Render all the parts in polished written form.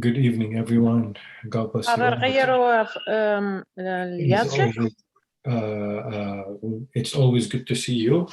Good evening, everyone. God bless you حضر all. غيروا It's الياتشة. it's always good to see you.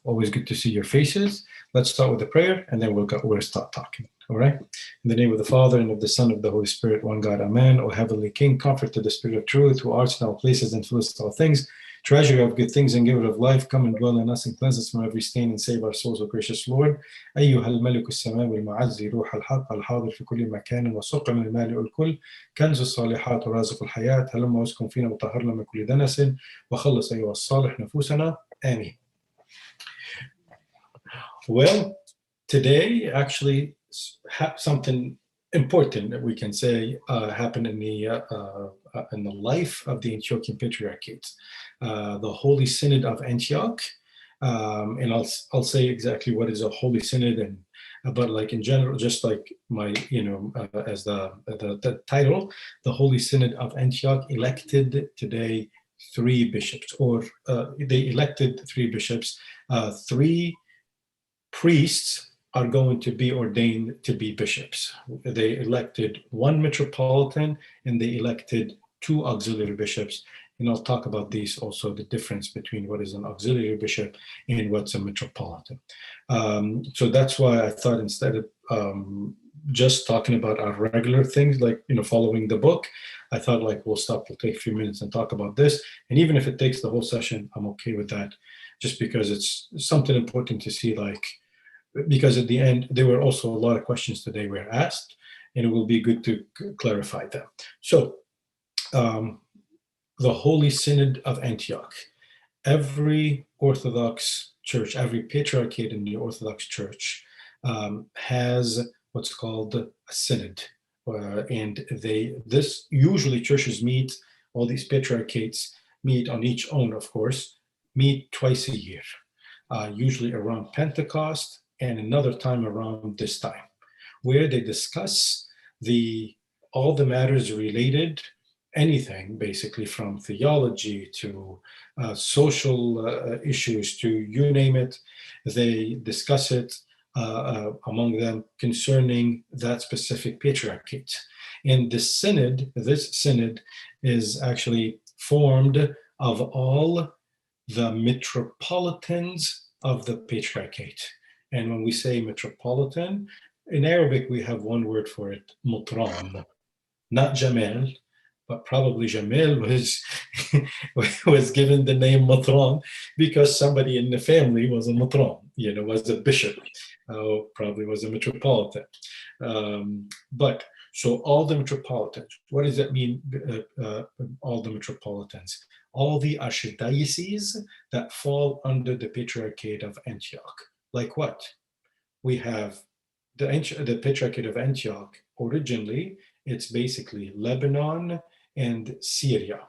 Always good to see your faces. Let's start with the prayer, and then we'll start talking. All right. In the name of the Father, and of the Son, and of the Holy Spirit, one God, Amen. O Heavenly King, comfort to the Spirit of truth, who art in all places and fillest all things, treasure of good things and giver of life, come and dwell in us and cleanse us from every stain and save our souls, O gracious Lord. أيها الملك السماوي المعزي روح الحق الحاضر في كل مكان وسقم المالئ الكل كنز الصالحات ورازق الحياة هلما واسكن فينا وطهرنا من كل دنس وخلص أيها الصالح نفوسنا آمين. Well, today actually something important that we can say happened in the life of the Antiochian Patriarchates, the Holy Synod of Antioch, and I'll say exactly what is a Holy Synod, and but like in general, just like my as the title, the Holy Synod of Antioch elected today 3 bishops, or they elected 3 bishops, 3 priests are going to be ordained to be bishops. They elected 1 metropolitan and they elected 2 auxiliary bishops. And I'll talk about these also, the difference between what is an auxiliary bishop and what's a metropolitan. So that's why I thought instead of just talking about our regular things, like, following the book, I thought like we'll take a few minutes and talk about this. And even if it takes the whole session, I'm okay with that, just because it's something important to see, because at the end, there were also a lot of questions today were asked, and it will be good to clarify them. So, the Holy Synod of Antioch. Every Orthodox church, every patriarchate in the Orthodox Church has what's called a synod. And this usually churches meet, all these patriarchates meet on each own, of course, meet twice a year, usually around Pentecost, and another time around this time, where they discuss all the matters related, anything basically from theology to social issues to you name it. They discuss it among them concerning that specific patriarchate. And this synod is actually formed of all the metropolitans of the patriarchate. And when we say metropolitan, in Arabic, we have one word for it, mutran, not Jamal, but probably Jamal was given the name Matran because somebody in the family was a Matran, was a bishop, probably was a metropolitan. But so all the metropolitans, what does that mean, all the metropolitans? All the archdioceses that fall under the Patriarchate of Antioch. Like what? We have the Patriarchate of Antioch. Originally, it's basically Lebanon and Syria.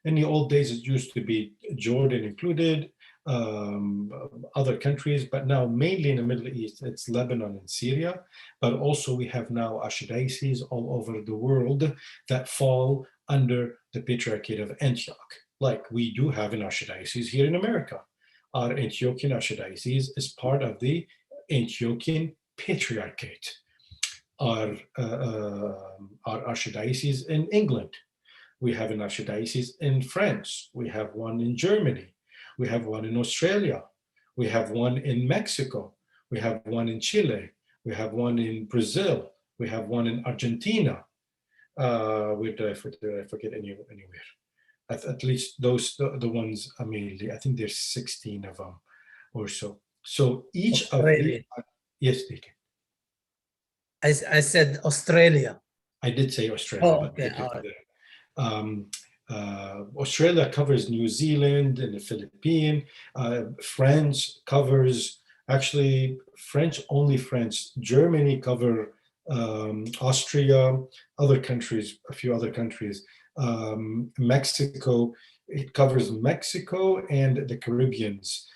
In the old days, it used to be Jordan included, other countries, but now mainly in the Middle East, it's Lebanon and Syria. But also we have now archdioceses all over the world that fall under the Patriarchate of Antioch. Like we do have an archdiocese here in America. Our Antiochian archdiocese is part of the Antiochian Patriarchate. Our archdiocese in England. We have an archdiocese in France. We have one in Germany. We have one in Australia. We have one in Mexico. We have one in Chile. We have one in Brazil. We have one in Argentina. Where did I forget anywhere? At least those, the ones mainly. I think there's 16 of them or so. So each Australia. Of the, yes, Deacon. I said Australia. I did say Australia. Oh, okay. Australia covers New Zealand and the Philippines. France covers, actually, only France. Germany cover Austria, other countries, a few other countries. Mexico, it covers Mexico and the Caribbeans.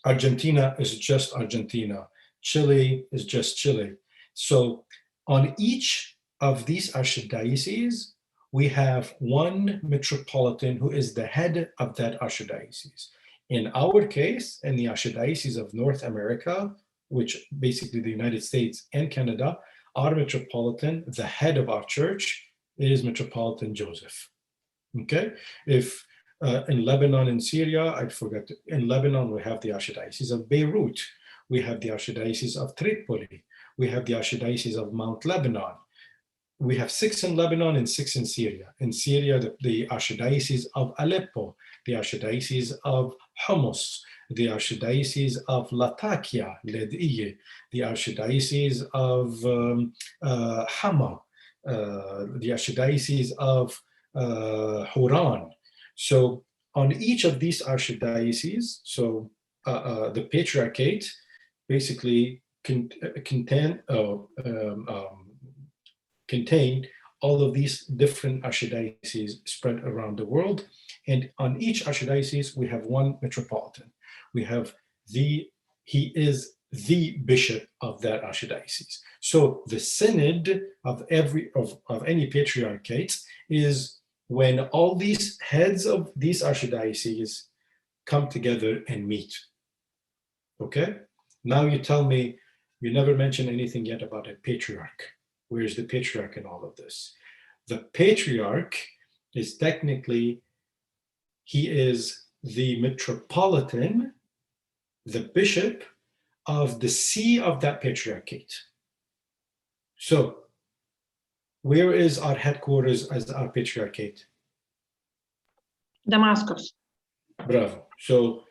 Argentina is just Argentina. Chile is just Chile. So on each of these archdioceses, we have one metropolitan who is the head of that archdiocese. In our case, in the archdiocese of North America, which basically the United States and Canada, Our Metropolitan, the head of our church, is Metropolitan Joseph. Okay? If in Lebanon and Syria, I forgot, in Lebanon we have the Archdiocese of Beirut, we have the Archdiocese of Tripoli, we have the Archdiocese of Mount Lebanon. We have 6 in Lebanon and 6 in Syria. In Syria, the Archdiocese of Aleppo, the Archdiocese of Homs, the Archdiocese of Latakia, Lediyeh, the Archdiocese of Hama, the Archdiocese of Huran. So on each of these archdioceses, so the Patriarchate basically contain all of these different archdioceses spread around the world. And on each archdiocese, we have one Metropolitan. We have he is the bishop of that archdiocese. So the synod of any patriarchate is when all these heads of these archdioceses come together and meet. Okay? Now you tell me, you never mentioned anything yet about a patriarch. Where's the patriarch in all of this? The patriarch is technically, he is the metropolitan, the bishop of the see of that patriarchate. So where is our headquarters as our patriarchate? Damascus. Bravo. So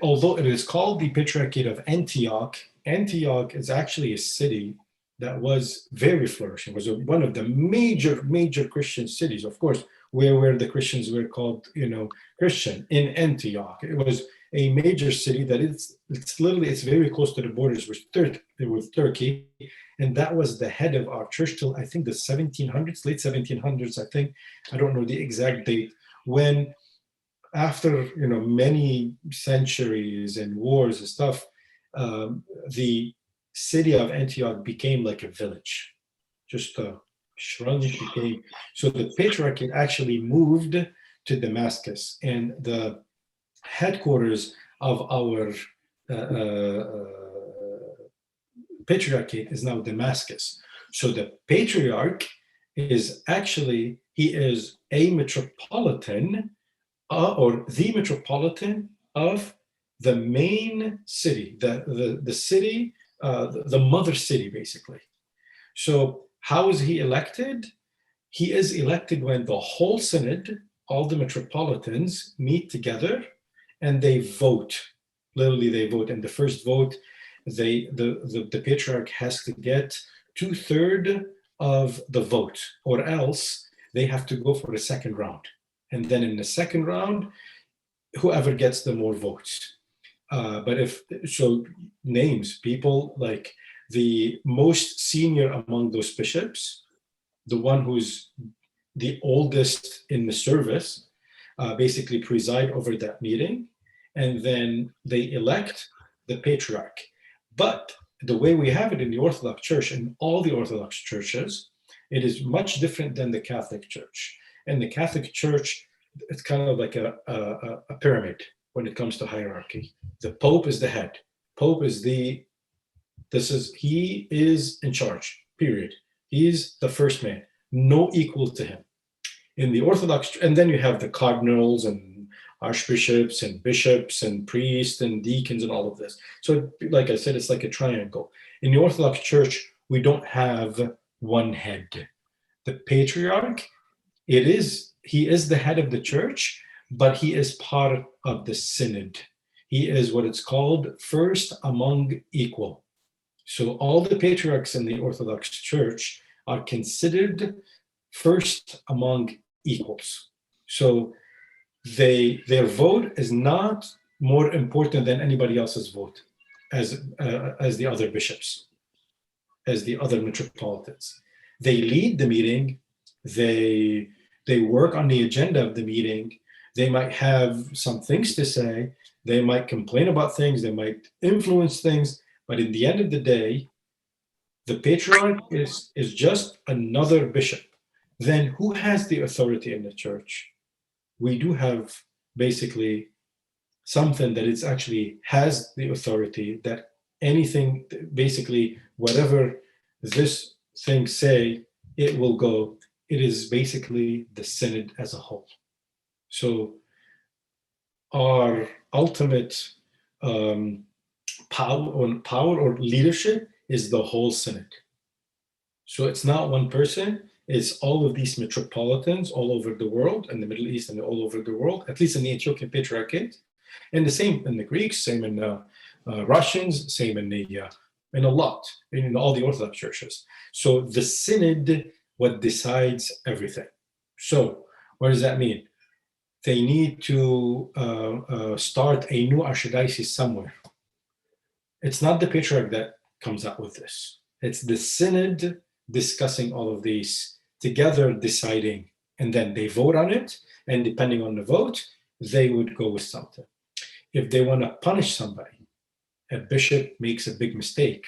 although it is called the Patriarchate of Antioch, Antioch is actually a city that was very flourishing. It was one of the major Christian cities, of course, where the Christians were called, Christian, in Antioch. It was a major city that it's very close to the borders with Turkey, and that was the head of our church till I think the 1700s, late 1700s, I think. I don't know the exact date, when after many centuries and wars and stuff, the city of Antioch became like a village, just shrunk, became. So the Patriarchate actually moved to Damascus, and the headquarters of our Patriarchate is now Damascus. So the Patriarch is actually, he is a metropolitan or the metropolitan of the main city, the city, the mother city, basically. So how is he elected? He is elected when the whole synod, all the metropolitans, meet together and they vote. Literally, they vote. And the first vote, the patriarch has to get 2/3 of the vote, or else they have to go for a second round. And then in the second round, whoever gets the more votes. But names, people like the most senior among those bishops, the one who's the oldest in the service, basically preside over that meeting, and then they elect the patriarch. But the way we have it in the Orthodox Church, and all the Orthodox churches, it is much different than the Catholic Church. In the Catholic Church, it's kind of like a pyramid when it comes to hierarchy. The Pope is the head. Pope is he is in charge, period. He is the first man, no equal to him. In the Orthodox, and then you have the cardinals and archbishops and bishops and priests and deacons and all of this. So like I said, it's like a triangle. In the Orthodox Church, we don't have one head. The patriarch, he is the head of the church, but he is part of the synod. He is what it's called first among equal. So all the patriarchs in the Orthodox Church are considered first among equals. So their vote is not more important than anybody else's vote as the other bishops, as the other metropolitans. They lead the meeting. They work on the agenda of the meeting. They might have some things to say. They might complain about things. They might influence things. But in the end of the day, the patriarch is just another bishop. Then who has the authority in the church? We do have basically something that it's actually has the authority, that anything, basically whatever this things say, it will go. It is basically the synod as a whole. So our ultimate power or leadership is the whole synod. So it's not one person, it's all of these metropolitans all over the world, in the Middle East and all over the world, at least in the Ethiopian Patriarchate, and the same in the Greeks, same in Russians, same in a lot, in all the Orthodox churches. So the synod, what decides everything. So what does that mean? They need to start a new archdiocese somewhere. It's not the patriarch that comes out with this. It's the synod discussing all of these together, deciding, and then they vote on it. And depending on the vote, they would go with something. If they want to punish somebody, a bishop makes a big mistake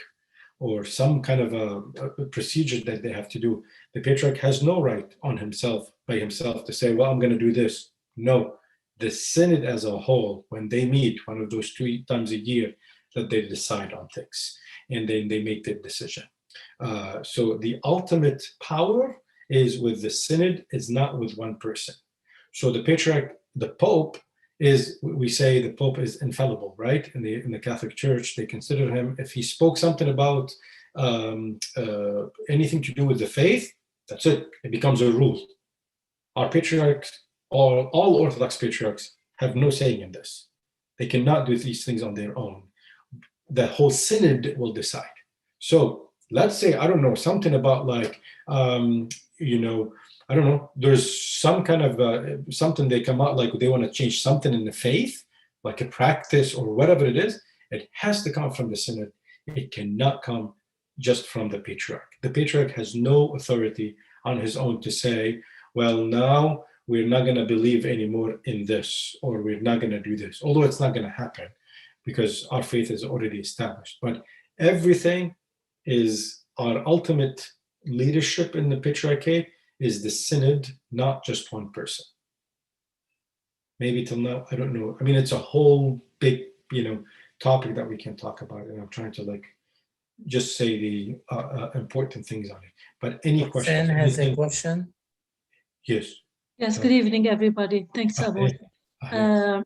or some kind of a procedure that they have to do, the patriarch has no right on himself, by himself, to say, well, I'm going to do this. No, the synod as a whole, when they meet one of those 3 times a year, that they decide on things and then they make the decision. So the ultimate power is with the synod, is not with one person. So the patriarch, the Pope, is, we say the Pope is infallible, right? In the Catholic Church, they consider him, if he spoke something about anything to do with the faith, that's it. It becomes a rule. Our patriarchs, all Orthodox patriarchs, have no saying in this. They cannot do these things on their own. The whole synod will decide. So let's say, I don't know, something about like, I don't know, there's some kind of something they come out, like they want to change something in the faith, like a practice or whatever it is, it has to come from the synod. It cannot come just from the patriarch. The patriarch has no authority on his own to say, well, now we're not going to believe anymore in this, or we're not going to do this, although it's not going to happen because our faith is already established. But everything is, our ultimate leadership in the Patriarchate is the synod, not just one person. Maybe till now, I don't know. I mean, it's a whole big, topic that we can talk about, and I'm trying to just say the important things on it. But any questions? Sen has a question. Yes. Yes, good evening, everybody. Thanks, Abu. Ahmed.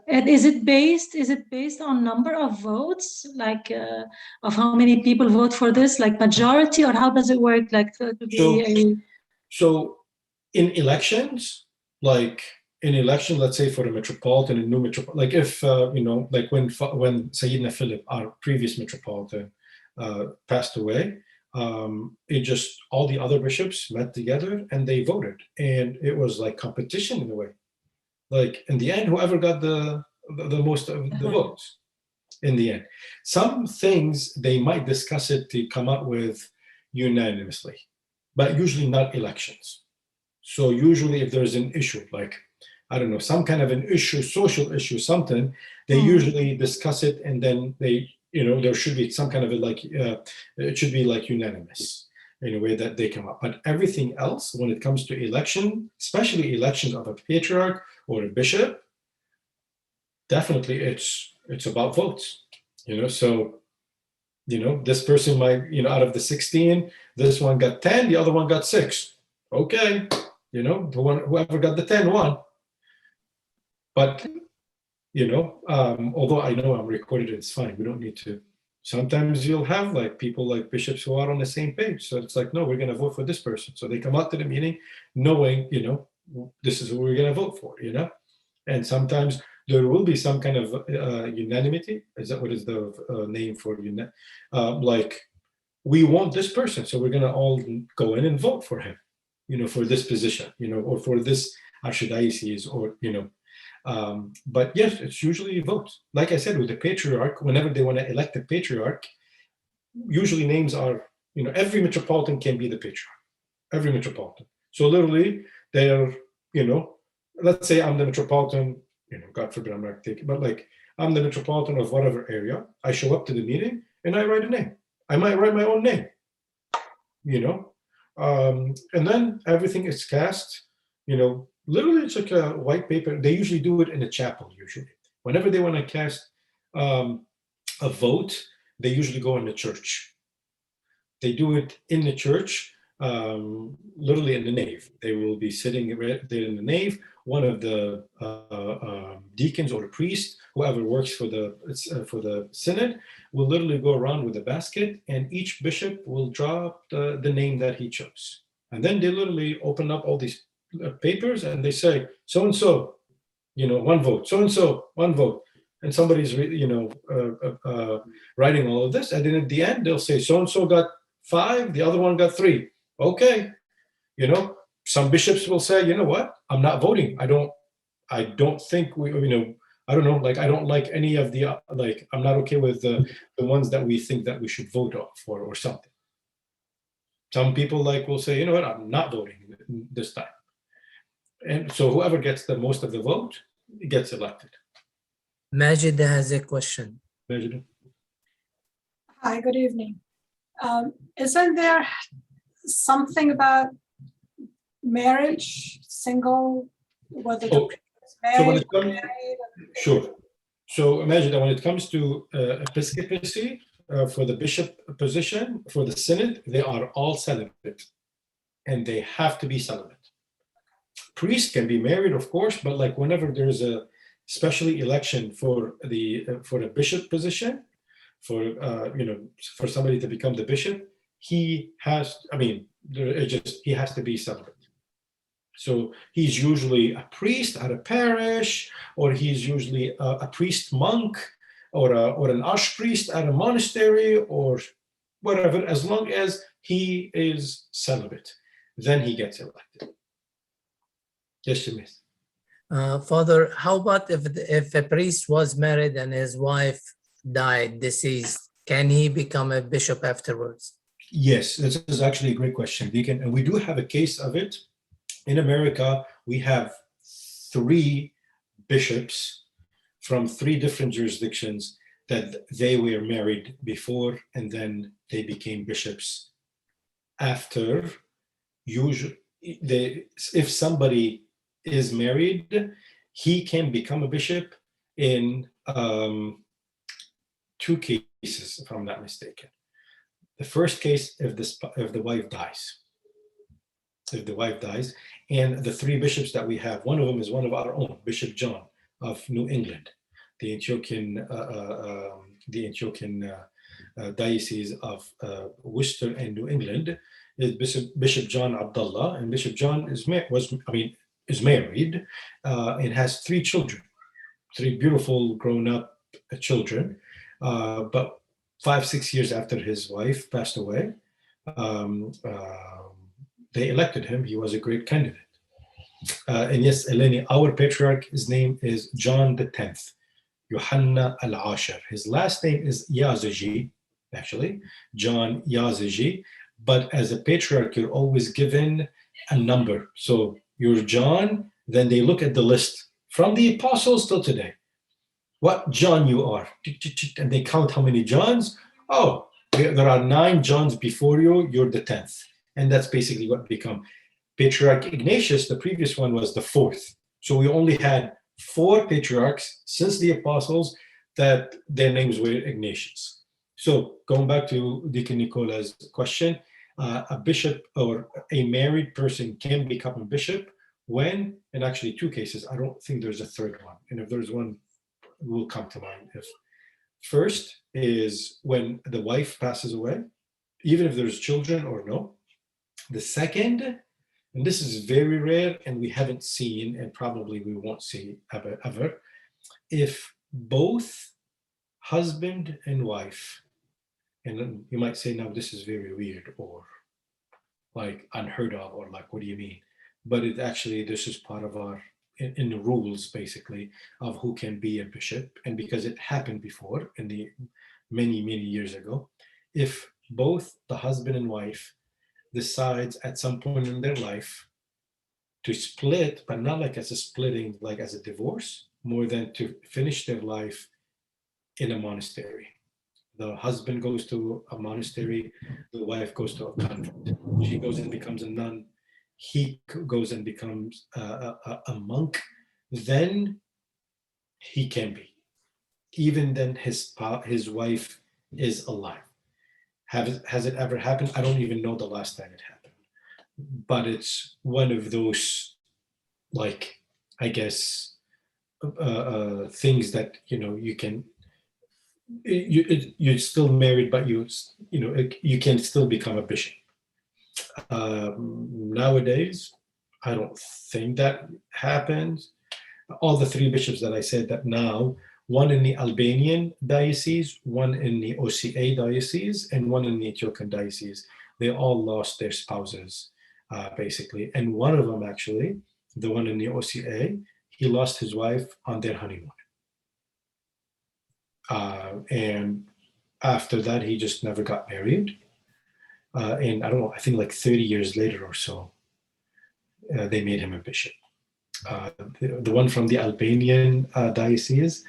And is it based on number of votes, like of how many people vote for this, like majority, or how does it work? Like to be So in elections, let's say for a metropolitan, a new metropolitan, like if like when Sayyidina Philip, our previous metropolitan, passed away, it just, all the other bishops met together and they voted, and it was like competition in a way. Like in the end, whoever got the most of the votes in the end. Some things they might discuss it to come up with unanimously, but usually not elections. So usually if there's an issue, like, I don't know, some kind of an issue, social issue, something, they usually discuss it, and then they, there should be some kind of it should be like unanimous in a way that they come up. But everything else, when it comes to election, especially elections of a patriarch or a bishop, definitely it's about votes. So this person might, out of the 16, this one got 10, the other one got 6. Okay, whoever got the 10 won. But although I know I'm recorded, it's fine. We don't need to. Sometimes you'll have people like bishops who are on the same page. So it's like, no, we're going to vote for this person. So they come out to the meeting knowing, this is who we're going to vote for, And sometimes there will be some kind of unanimity. Is that what is the name for like, we want this person, so we're going to all go in and vote for him, for this position, or for this archdiocese, or, but yes, it's usually votes. Like I said, with the patriarch, whenever they want to elect a patriarch, usually names are, every metropolitan can be the patriarch, every metropolitan. So literally they are, let's say I'm the metropolitan, God forbid I'm not taking, but like I'm the metropolitan of whatever area. I show up to the meeting and I write a name. I might write my own name, and then everything is cast, literally it's like a white paper. They usually do it in a chapel, usually. Whenever they want to cast a vote, they usually go in the church. they do it in the church, literally in the nave. They will be sitting there in the nave. One of the deacons or the priest, whoever works for the synod, will literally go around with a basket, and each bishop will draw the name that he chose. And then they literally open up all these papers and they say, so and so, one vote, so and so, one vote. And somebody's, writing all of this. And then at the end, they'll say, so and so got 5, the other one got 3. Okay. Some bishops will say, you know what? I'm not voting. I don't think I don't know, I don't like any of the, I'm not okay with the ones that we think that we should vote for or something. Some people will say, you know what? I'm not voting this time. And so whoever gets the most of the vote gets elected. Majid has a question. Majid? Hi, good evening. Isn't there something about marriage, single, whether the is married, Sure. So imagine that when it comes to episcopacy, for the bishop position, for the synod, they are all celibate, and they have to be celibate. Priests can be married, of course, but whenever there's a especially election for a bishop position, for somebody to become the bishop, he has to be celibate. So he's usually a priest at a parish, or he's usually a priest monk, or an archpriest at a monastery, or whatever. As long as he is celibate, then he gets elected. Yes, Miss. Father, how about if a priest was married and his wife died, deceased, can he become a bishop afterwards? Yes, this is actually a great question, Deacon. And we do have a case of it. In America, we have 3 bishops from 3 different jurisdictions that they were married before, and then they became bishops after. Usually, if somebody is married, he can become a bishop in 2 cases, if I'm not mistaken. The first case, if the wife dies. If the wife dies, and the 3 bishops that we have, one of them is one of our own, Bishop John of New England, the Antiochian diocese of Worcester and New England, is Bishop John Abdullah, and Bishop John is married and has 3 children, 3 beautiful grown-up children, but 5-6 years after his wife passed away, they elected him. He was a great candidate. And yes, Eleni, our patriarch, his name is John X, Yohanna al-Ashir. His last name is Yazigi, actually, John Yazigi. But as a patriarch, you're always given a number. So you're John, then they look at the list from the apostles till today. What John you are. And they count how many Johns. Oh, there are 9 Johns before you, you're the 10th. And that's basically what become. Patriarch Ignatius, the previous one, was the 4th. So we only had 4 patriarchs since the apostles that their names were Ignatius. So going back to Deacon Nicola's question, a bishop or a married person can become a bishop when, in actually 2 cases, I don't think there's a third one. And if there's one, it will come to mind. First is when the wife passes away, even if there's children or no. The second, and this is very rare and we haven't seen, and probably we won't see ever, if both husband and wife, and you might say, now this is very weird or unheard of, or what do you mean? But it actually, this is part of our, in the rules basically, of who can be a bishop. And because it happened before in the many years ago, if both the husband and wife decides at some point in their life to split, but not as a splitting, as a divorce, more than to finish their life in a monastery. The husband goes to a monastery, the wife goes to a convent. She goes and becomes a nun. He goes and becomes a monk. Then he can be. Even then his wife is alive. Has it ever happened? I don't even know the last time it happened. But it's one of those, like, I guess, things that, you can, you're still married, but you can still become a bishop. Nowadays, I don't think that happens. All the three bishops that I said that now, one in the Albanian diocese, one in the OCA diocese, and one in the Ethiopian diocese, they all lost their spouses, basically. And one of them, actually, the one in the OCA, he lost his wife on their honeymoon. And after that, he just never got married. And I don't know, I think like 30 years later or so, they made him a bishop. The one from the Albanian diocese,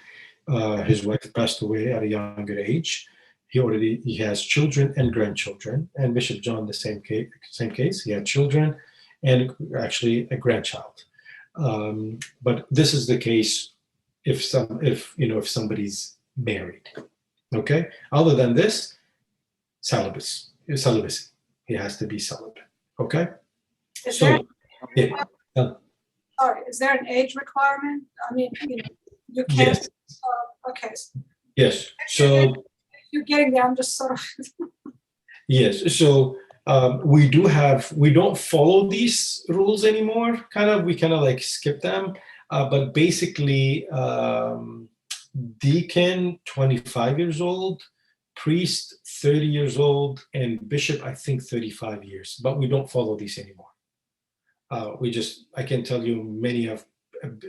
his wife passed away at a younger age. He has children and grandchildren. And Bishop John, the same case. He had children and actually a grandchild. But this is the case if somebody's married. Okay. Other than this, celibacy. He has to be celibate. Okay. Is there an age requirement? I mean, you can't. Yes. Okay. Yes. So you're getting there. I'm just sort of. yes. So we don't follow these rules anymore. We kind of like skip them. But basically, deacon 25 years old, priest 30 years old, and bishop I think 35 years. But we don't follow these anymore. I can tell you many of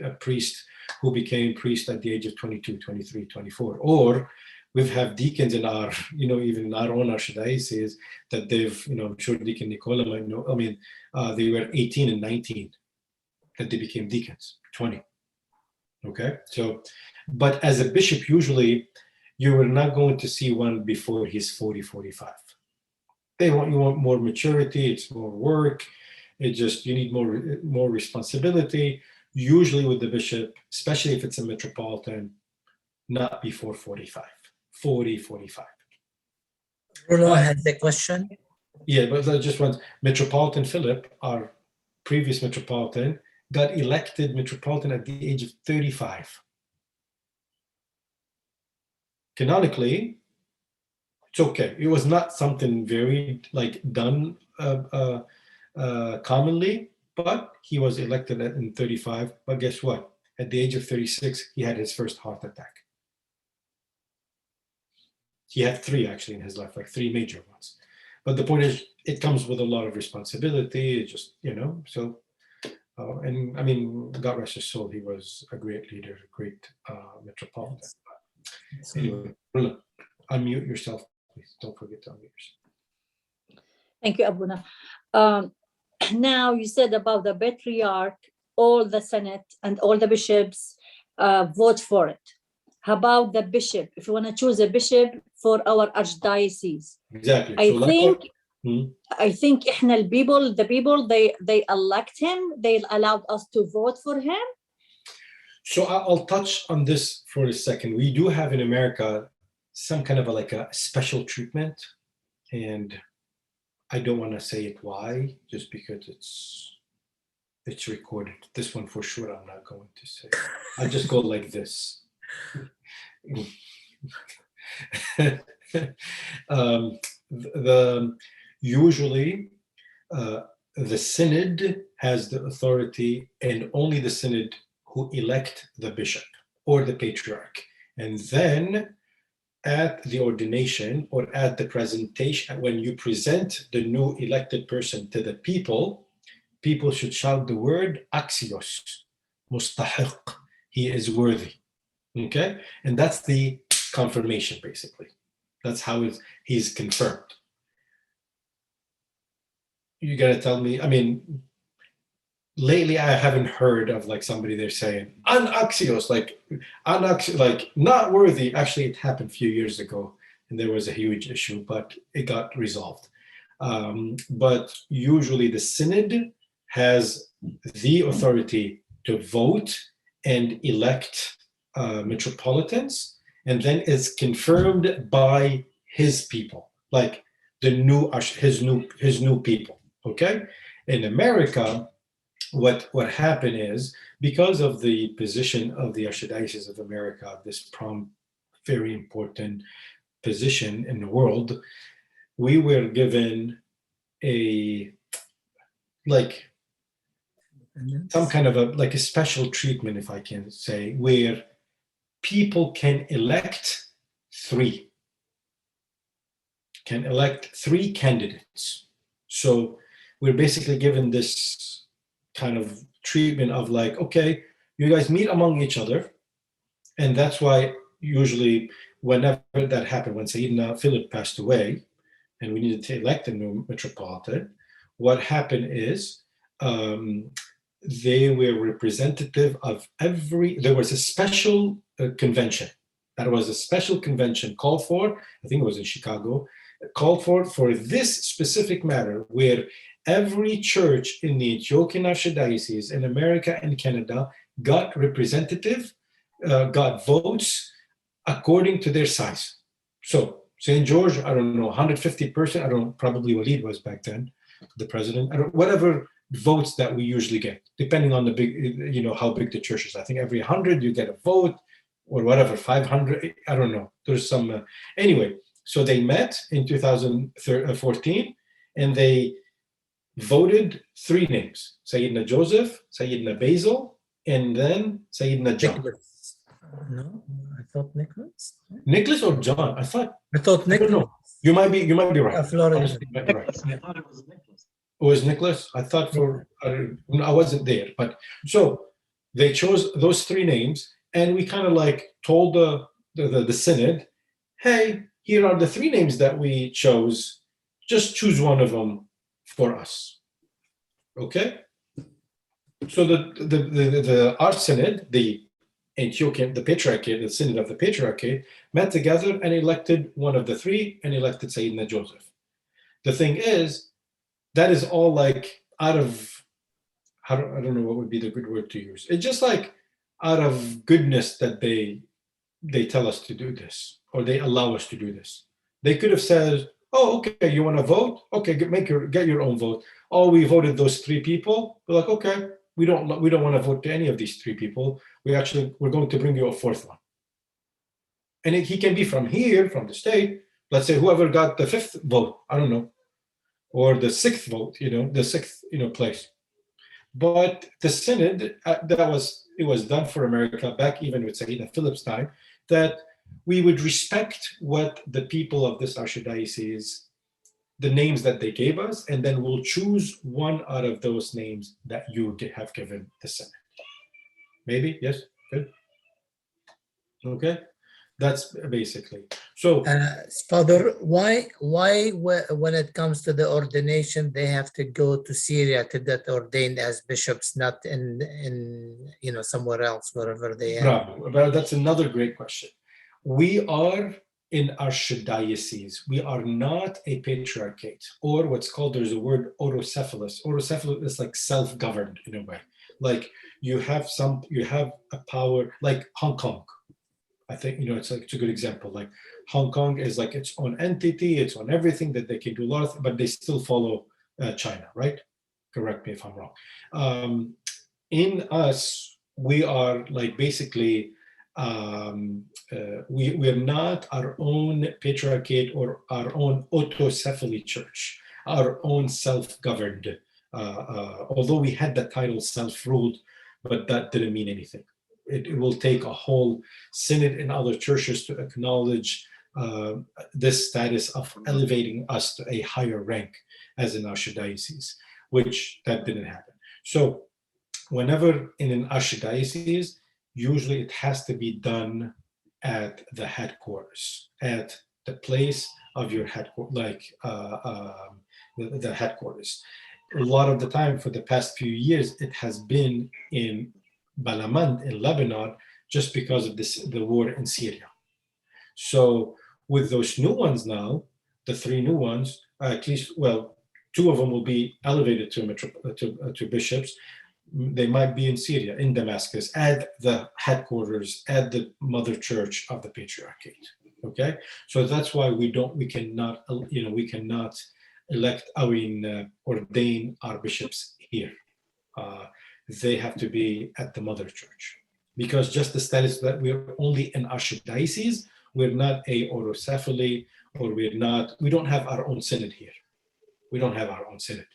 a priest who became priest at the age of 22, 23, 24, or we've had deacons in our, even in our own archdiocese that they've, I'm sure Deacon Nicola might know, they were 18 and 19 that they became deacons, 20. Okay, so, but as a bishop, usually you are not going to see one before he's 40, 45. You want more maturity, it's more work. It just, you need more responsibility. Usually with the bishop, especially if it's a metropolitan, not before 45, 40, 45. Bruno has a question. Yeah, but I just want, Metropolitan Philip, our previous metropolitan, got elected metropolitan at the age of 35. Canonically, it's okay. It was not something very done commonly, but he was elected in 35. But guess what? At the age of 36, he had his first heart attack. He had 3 actually in his life, 3 major ones. But the point is, it comes with a lot of responsibility. It just, so, and I mean, God rest his soul, he was a great leader, a great metropolitan. Anyway, unmute yourself, please. Don't forget to unmute yourself. Thank you, Abuna. Now you said about the patriarch, all the Senate and all the bishops vote for it. How about the bishop? If you want to choose a bishop for our archdiocese, exactly. I think the people they elect him. They allowed us to vote for him. So I'll touch on this for a second. We do have in America some kind of a special treatment, and I don't want to say it why, just because it's recorded. This one for sure I'm not going to say. I'll just go like this. Usually the synod has the authority, and only the synod who elect the bishop or the patriarch. And then at the ordination or at the presentation, when you present the new elected person to the people should shout the word axios, mustahiq, he is worthy. Okay? And that's the confirmation, basically. That's how he's confirmed. You gotta tell me, lately I haven't heard of somebody there saying anaxios, not worthy. Actually, it happened a few years ago and there was a huge issue, but it got resolved. But usually the synod has the authority to vote and elect metropolitans, and then it's confirmed by his people. his new people. Okay, in America, what happened is, because of the position of the Archdiocese of America, this very important position in the world, we were given a some kind of a special treatment, if I can say, where people can elect three candidates. So we're basically given this kind of treatment of like, okay, you guys meet among each other. And that's why usually whenever that happened, when Sayyidina Philip passed away and we needed to elect a new Metropolitan, what happened is they were representative of there was a special convention. That was a special convention called for, I think it was in Chicago, called for this specific matter, where every church in the Ethiopian Archdiocese in America and Canada got got votes according to their size. So St. George, I don't know, 150%, probably Walid was back then, the president, whatever votes that we usually get, depending on how big the church is. I think every 100 you get a vote, or whatever, 500, I don't know. There's some, anyway, so they met in 2014 and they voted three names: Sayyidina Joseph, Sayyidina Basil, and then Sayyidina John. Nicholas. No, I thought Nicholas. Nicholas or John? I thought Nicholas. I don't know. You might be right. Florida. Honestly, you might be right. I thought it was Nicholas. It was Nicholas? I thought I wasn't there. But so they chose those three names, and we kind of like told the synod, hey, here are the three names that we chose. Just choose one of them for us. Okay? So our synod, the Antiochian, the Patriarchate, the Synod of the Patriarchate, met together and elected one of the three and elected Sayyidina Joseph. The thing is, that is all like out of, I don't know what would be the good word to use. It's just like out of goodness that they tell us to do this, or they allow us to do this. They could have said, oh, okay, you want to vote? Okay, get your own vote. Oh, we voted those three people. We're like, okay, we don't want to vote to any of these three people. We're going to bring you a fourth one. And he can be from here, from the state. Let's say whoever got the fifth vote, I don't know, or the sixth vote, the sixth, place. But the synod, it was done for America back even with Sayyidina Philip's time, that we would respect what the people of this archdiocese, the names that they gave us, and then we'll choose one out of those names that you have given the synod. Maybe? Yes? Good? Okay? That's basically. So, Father, why when it comes to the ordination, they have to go to Syria to get ordained as bishops, not in somewhere else, wherever they are? Bravo. That's another great question. We are in archdiocese. We are not a patriarchate, or what's called, there's a word, autocephalous. Autocephalous is like self-governed in a way. Like you have a power, like Hong Kong. I think, it's a good example. Like Hong Kong is like its own entity, its own everything that they can do a lot of, but they still follow China, right? Correct me if I'm wrong. In us, we are like basically, we're not our own patriarchate or our own autocephaly church, our own self-governed, although we had that title self-ruled, but that didn't mean anything. It will take a whole synod in other churches to acknowledge this status of elevating us to a higher rank as an archdiocese, which that didn't happen. So whenever in an archdiocese, usually it has to be done at the headquarters, at the place of your headquarters, like the headquarters. A lot of the time for the past few years, it has been in Balamand in Lebanon, just because of the war in Syria. So with those new ones now, the three new ones, at least, well, two of them will be elevated to bishops. They might be in Syria, in Damascus, at the headquarters, at the mother church of the Patriarchate. Okay, so that's why we cannot elect, ordain our bishops here. They have to be at the mother church, because just the status that we're only an archdiocese, we're not a autocephaly, or we don't have our own synod here. We don't have our own synod.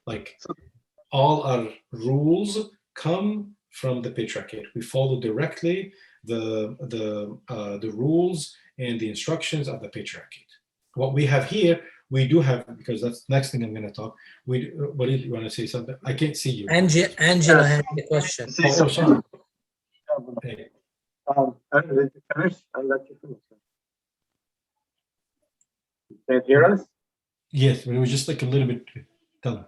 Like, all our rules come from the Patriarchate. We follow directly the rules and the instructions of the Patriarchate. What we have here, we do have, because that's the next thing I'm going to talk. What did you want to say something? I can't see you. Angela has a question. Oh, sorry. Hey. Finish? I'll let you finish. Can't hear us? Yes, but it was just like a little bit. Tell me.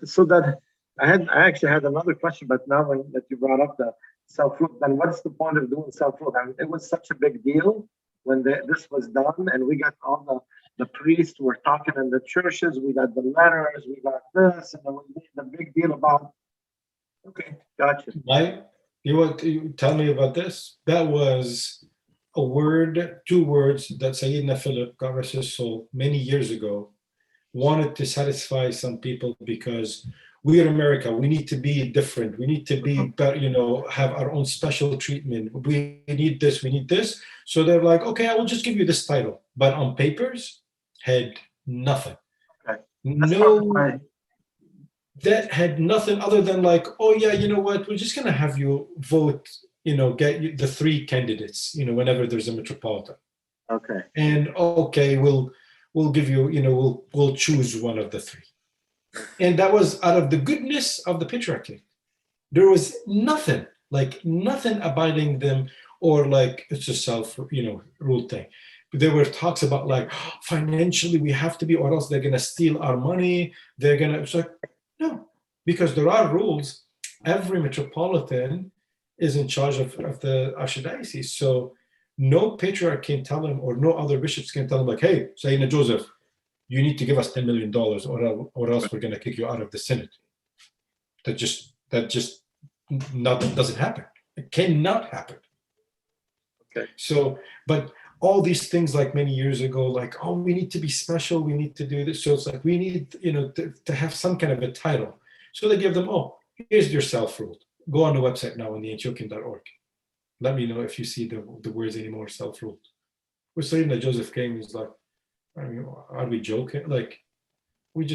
So that I actually had another question, but now that you brought up the self-rule, then what's the point of doing self-rule? I mean, it was such a big deal when this was done, and we got all the priests were talking in the churches, we got the letters, we got this, and then we made the big deal about. Okay, gotcha. You want to tell me about this? That was two words that Sayyidina Philip, God rest his soul, many years ago, wanted to satisfy some people, because we in America, we need to be different. We need to be better, have our own special treatment. We need this, we need this. So they're like, okay, I will just give you this title. But on papers, had nothing. Okay. That had nothing other than like, oh yeah, you know what? We're just gonna have you vote, get the 3 candidates, whenever there's a metropolitan. Okay. And okay, we'll give you, we'll choose one of the 3. And that was out of the goodness of the Patriarchate. There was nothing abiding them, or like it's a rule thing. But there were talks about like, financially we have to be, or else they're gonna steal our money. It's like, no, because there are rules. Every metropolitan is in charge of the archdiocese. So no patriarch can tell him, or no other bishops can tell him like, hey, Sayyidina Joseph, you need to give us $10 million, or else we're going to kick you out of the synod. That just doesn't happen. It cannot happen. Okay. So, but all these things, like many years ago, like, oh, we need to be special, we need to do this. So it's like, we need, to have some kind of a title. So they give them, oh, here's your self-rule. Go on the website now on the Antiochian.org. Let me know if you see the words anymore, self-ruled. We're saying that Joseph came, he's like, I mean, are we joking? Like, we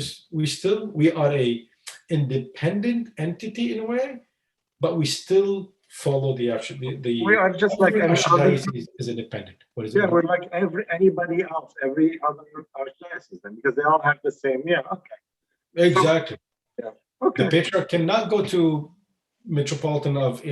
are a independent entity in a way, but we still follow the we are just like any other is independent. What is it? Yeah, we're like anybody else, every other archdiocese, then, because they all have the same. Yeah, okay. Exactly. So, yeah. Okay. The patriarch cannot go to Metropolitan of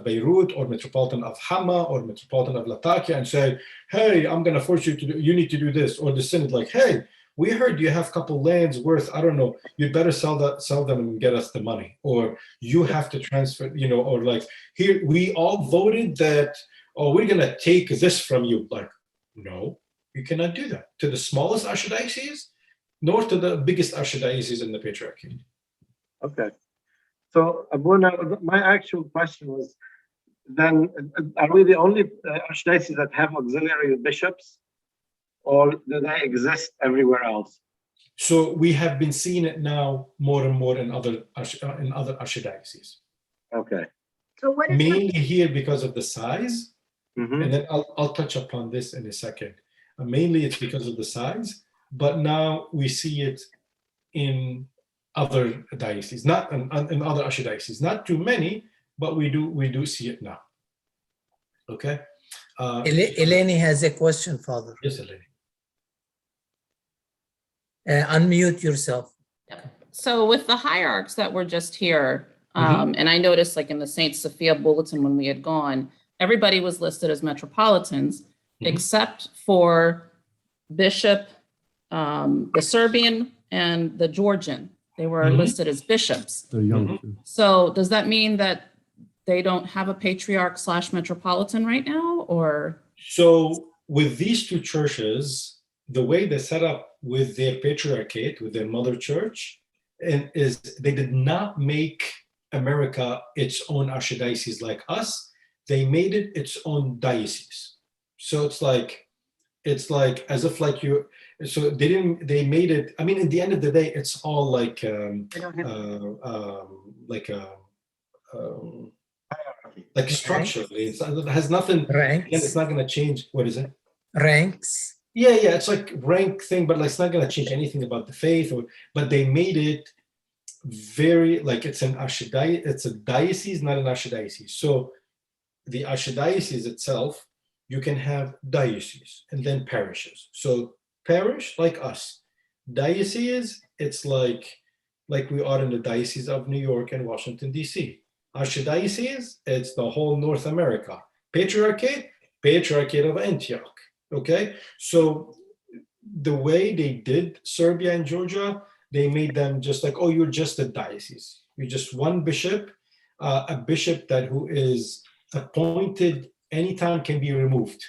Beirut, or Metropolitan of Hama, or Metropolitan of Latakia and say, hey, I'm going to force you to you need to do this. Or the synod like, hey, we heard you have a couple lands worth, I don't know, you'd better sell them and get us the money. Or you have to transfer, or like, here, we all voted that, oh, we're going to take this from you. Like, no, you cannot do that to the smallest archdiocese, nor to the biggest archdiocese in the Patriarchate. Okay. So, Abuna, my actual question was, then, are we the only archdiocese that have auxiliary bishops, or do they exist everywhere else? So we have been seeing it now more and more in other archdioceses. Okay. So what is Mainly here because of the size, Mm-hmm. and then I'll touch upon this in a second. Mainly it's because of the size, but now we see it in other dioceses, not in other archdioceses. Not too many, but we do see it now. Okay. Eleni has a question, Father. Yes, Eleni. Unmute yourself. So with the hierarchs that were just here, and I noticed like in the Saint Sophia bulletin when we had gone, everybody was listed as metropolitans, except for Bishop, the Serbian and the Georgian. They were listed as bishops. They're young too. So does that mean that they don't have a patriarch / metropolitan right now, or? So with these two churches, the way they set up with their patriarchate, with their mother church, is they did not make America its own archdiocese like us. They made it its own diocese. So it's like as if like you. So they made it. I mean, in the end of the day, it's all like like structurally. It has nothing. Again, it's Ranks. not going to change. What is it? Ranks. Yeah, it's like rank thing, but like it's not going to change anything about the faith. But they made it very like it's an archdiocese. It's a diocese, not an archdiocese. So the archdiocese itself, you can have diocese and then parishes. So parish, like us. Diocese, it's like we are in the Diocese of New York and Washington, D.C. Archdiocese, it's the whole North America. Patriarchate of Antioch. Okay, so the way they did Serbia and Georgia, they made them just like, oh, you're just a diocese. You're just one bishop, a bishop that who is appointed anytime can be removed.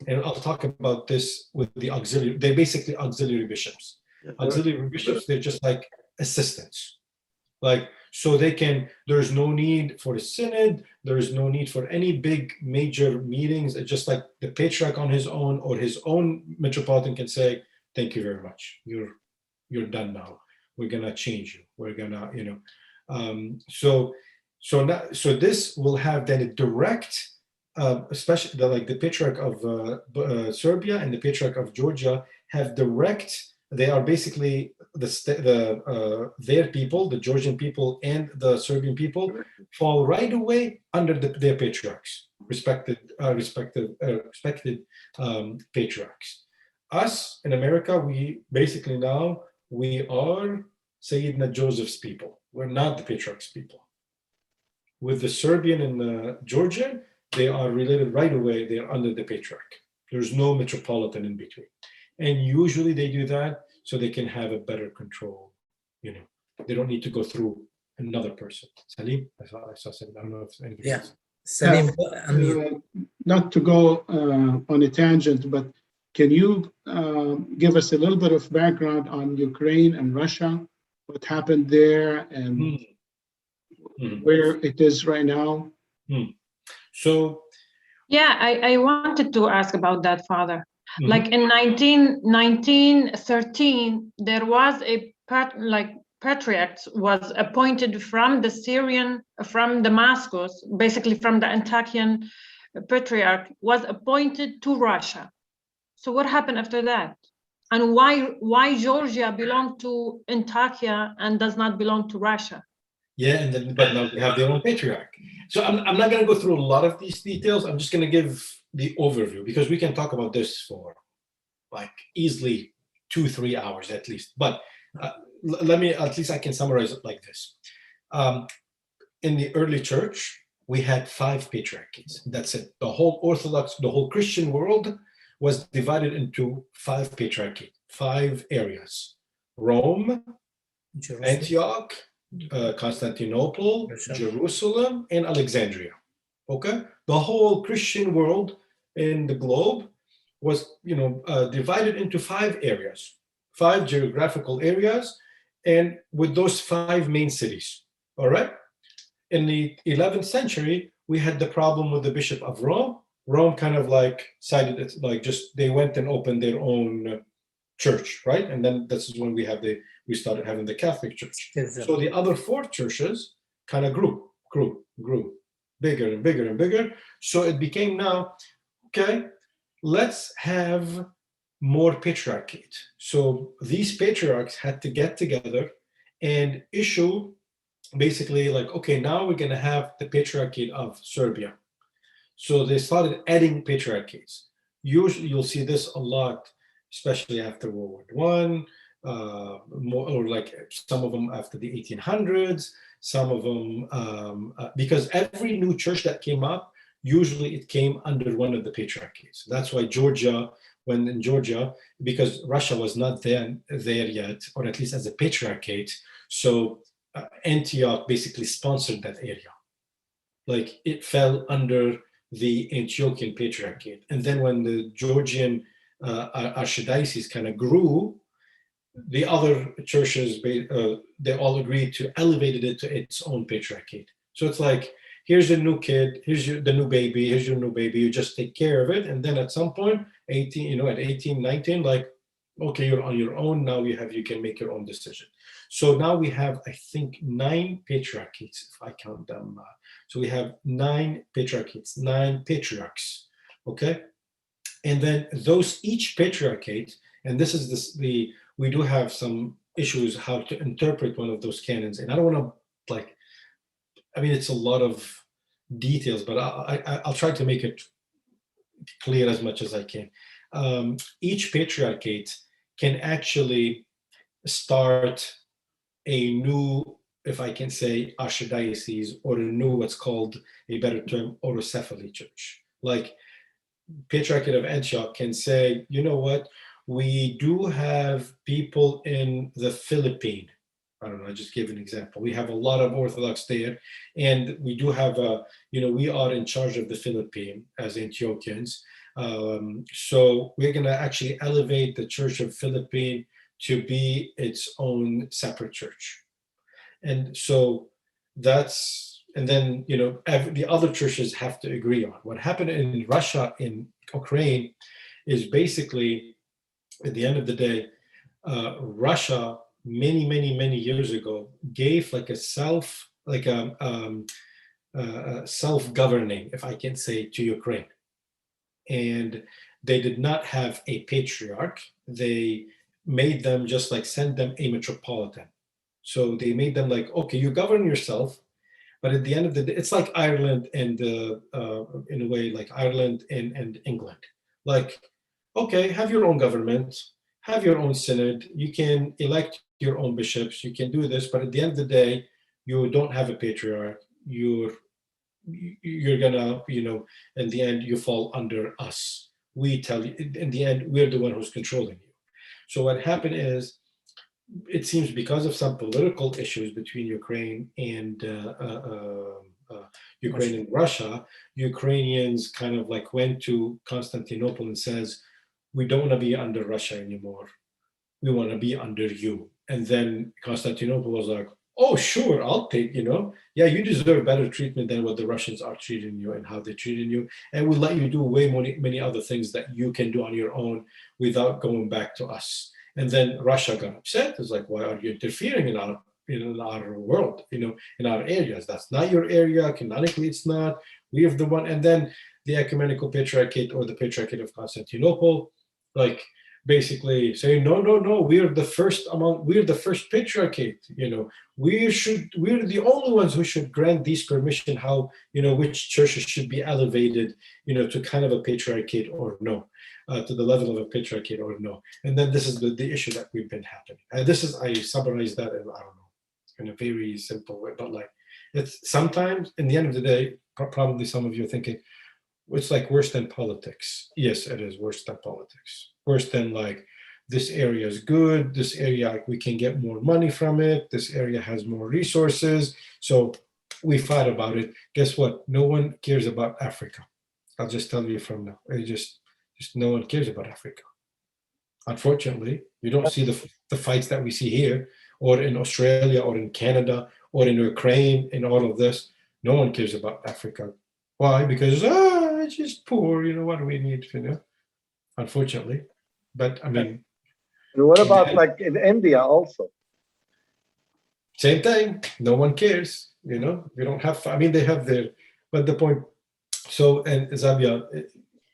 And I'll talk about this with the auxiliary. They're basically auxiliary bishops. Auxiliary bishops, they're just like assistants. Like, so they can, there's no need for a synod, there's no need for any big major meetings. It's just like the patriarch on his own or his own metropolitan can say, thank you very much. You're done now. We're gonna change you. We're gonna, so this will have then a direct, especially the Patriarch of Serbia and the Patriarch of Georgia have direct. They are basically their people, the Georgian people and the Serbian people, fall right away under their patriarchs, respected patriarchs. Us in America, we basically now we are Sayyidina Joseph's people. We're not the patriarch's people. With the Serbian and the Georgian, they are related right away. They are under the patriarch. There's no metropolitan in between. And usually they do that so they can have a better control. They don't need to go through another person. Salim, I saw Salim. I don't know if anybody else. Salim, not to go on a tangent, but can you give us a little bit of background on Ukraine and Russia, what happened there and where it is right now? So, yeah, I wanted to ask about that, Father. Like in 1913, there was a patriarch was appointed from the Syrian, from Damascus, basically from the Antiochian patriarch, was appointed to Russia. So what happened after that? And why Georgia belonged to Antiochia and does not belong to Russia? Yeah, but now they have their own patriarch. So I'm not going to go through a lot of these details. I'm just going to give the overview because we can talk about this for like easily 2-3 hours at least. But let me, at least I can summarize it like this. In the early church, we had 5 patriarchates. That's it. The whole Orthodox, the whole Christian world was divided into 5 patriarchates, 5 areas: Rome, Antioch, Constantinople, Jerusalem, and Alexandria. Okay, the whole Christian world in the globe was, divided into 5 areas, 5 geographical areas, and with those 5 main cities. All right. In the 11th century, we had the problem with the Bishop of Rome. Rome kind of like sided it, like just they went and opened their own church, right? And then this is when we started having the Catholic Church. So the other 4 churches kind of grew bigger and bigger and bigger. So it became now, okay, let's have more patriarchate. So these patriarchs had to get together and issue basically like, okay, now we're going to have the Patriarchate of Serbia. So they started adding patriarchates. Usually you'll see this a lot, especially after World War I, more, or like some of them after the 1800s, some of them, because every new church that came up, usually it came under one of the patriarchates. That's why Georgia, when in Georgia, because Russia was not there yet, or at least as a patriarchate, so Antioch basically sponsored that area. Like it fell under the Antiochian Patriarchate. And then when the Georgian archdiocese kind of grew, the other churches, they all agreed to elevate it to its own patriarchate. So it's like, here's a new kid, here's the new baby, here's your new baby, you just take care of it. And then at some point, 18, at 18, 19, like, okay, you're on your own now, you can make your own decision. So now we have, I think, 9 patriarchates, if I count them. So we have 9 patriarchates, 9 patriarchs, okay? And then each patriarchate, and this is we do have some issues how to interpret one of those canons. And I don't want to, it's a lot of details, but I'll try to make it clear as much as I can. Each patriarchate can actually start a new, if I can say, archdiocese, or a new, what's called a better term, autocephaly church. Like Patriarchate of Antioch can say, you know what, we do have people in the Philippines. I don't know, I just gave an example. We have a lot of Orthodox there, and we do have we are in charge of the Philippines as Antiochians. So we're going to actually elevate the Church of Philippines to be its own separate church. And so and then, the other churches have to agree on. What happened in Russia, in Ukraine, is basically, at the end of the day, Russia, many years ago, gave like a self-governing, if I can say, to Ukraine. And they did not have a patriarch. They made them just like send them a metropolitan. So they made them like, okay, you govern yourself, but at the end of the day, it's like Ireland and in a way like Ireland and England. Like, okay, have your own government, have your own synod, you can elect your own bishops, you can do this, but at the end of the day, you don't have a patriarch. You're gonna, in the end, you fall under us. We tell you, in the end, we're the one who's controlling you. So what happened is, it seems because of some political issues between Ukraine and Russia, Ukrainians kind of like went to Constantinople and says, we don't want to be under Russia anymore. We want to be under you. And then Constantinople was like, oh, sure, I'll take, yeah, you deserve better treatment than what the Russians are treating you and how they're treating you. And we'll let you do many other things that you can do on your own without going back to us. And then Russia got upset. It's like, why are you interfering in our world, in our areas? That's not your area. Canonically, it's not. We have the one. And then the Ecumenical Patriarchate, or the Patriarchate of Constantinople, like basically saying, no, we're the first patriarchate. We're the only ones who should grant these permission, how, which churches should be elevated, to kind of a patriarchate or no. To the level of a patriarchate or no. And then this is the issue that we've been happening. And I summarized that in, I don't know, in a very simple way, but like, it's sometimes, in the end of the day, probably some of you are thinking, it's like worse than politics. Yes, it is worse than politics. Worse than like, this area is good, this area, like, we can get more money from it, this area has more resources, so we fight about it. Guess what? No one cares about Africa. I'll just tell you from now. Just no one cares about Africa. Unfortunately, you don't see the fights that we see here, or in Australia, or in Canada, or in Ukraine, in all of this. No one cares about Africa. Why? Because it's just poor. What do we need? Unfortunately, but I mean. And what about like in India also? Same thing. No one cares. We don't have. They have their. But the point. So, and Zabia,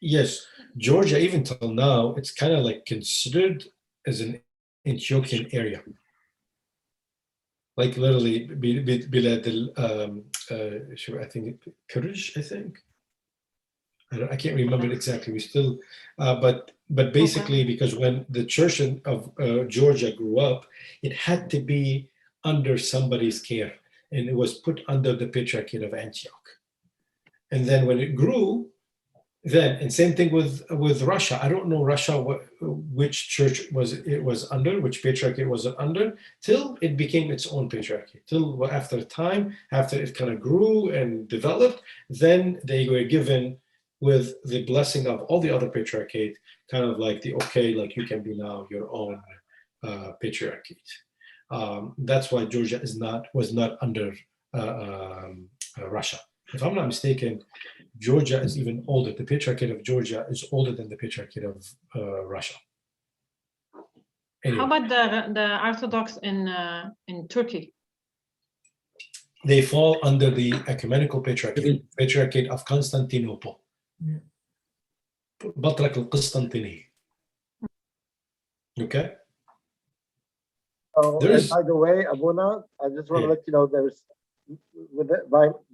yes, Georgia, even till now, it's kind of like considered as an Antiochian area. Like literally, Bilad I think Kurdish, I think. I can't remember exactly. We still, but basically, because when the church of Georgia grew up, it had to be under somebody's care, and it was put under the Patriarchate of Antioch. And then when it grew, and same thing with Russia. I don't know Russia which church it was under, which patriarchate was it under, till it became its own patriarchate. Till after time, after it kind of grew and developed, then they were given with the blessing of all the other patriarchate, kind of like like you can be now your own patriarchate. That's why Georgia was not under Russia. if I'm not mistaken, Georgia is even older. The Patriarchate of Georgia is older than the Patriarchate of Russia. Anyway, How about the Orthodox in Turkey? they fall under the Ecumenical Patriarchate, Patriarchate of Constantinople. Batrak al-Qistantini. Okay? Oh, There and is- by the way, Abuna, I just want to Yeah. let you know there's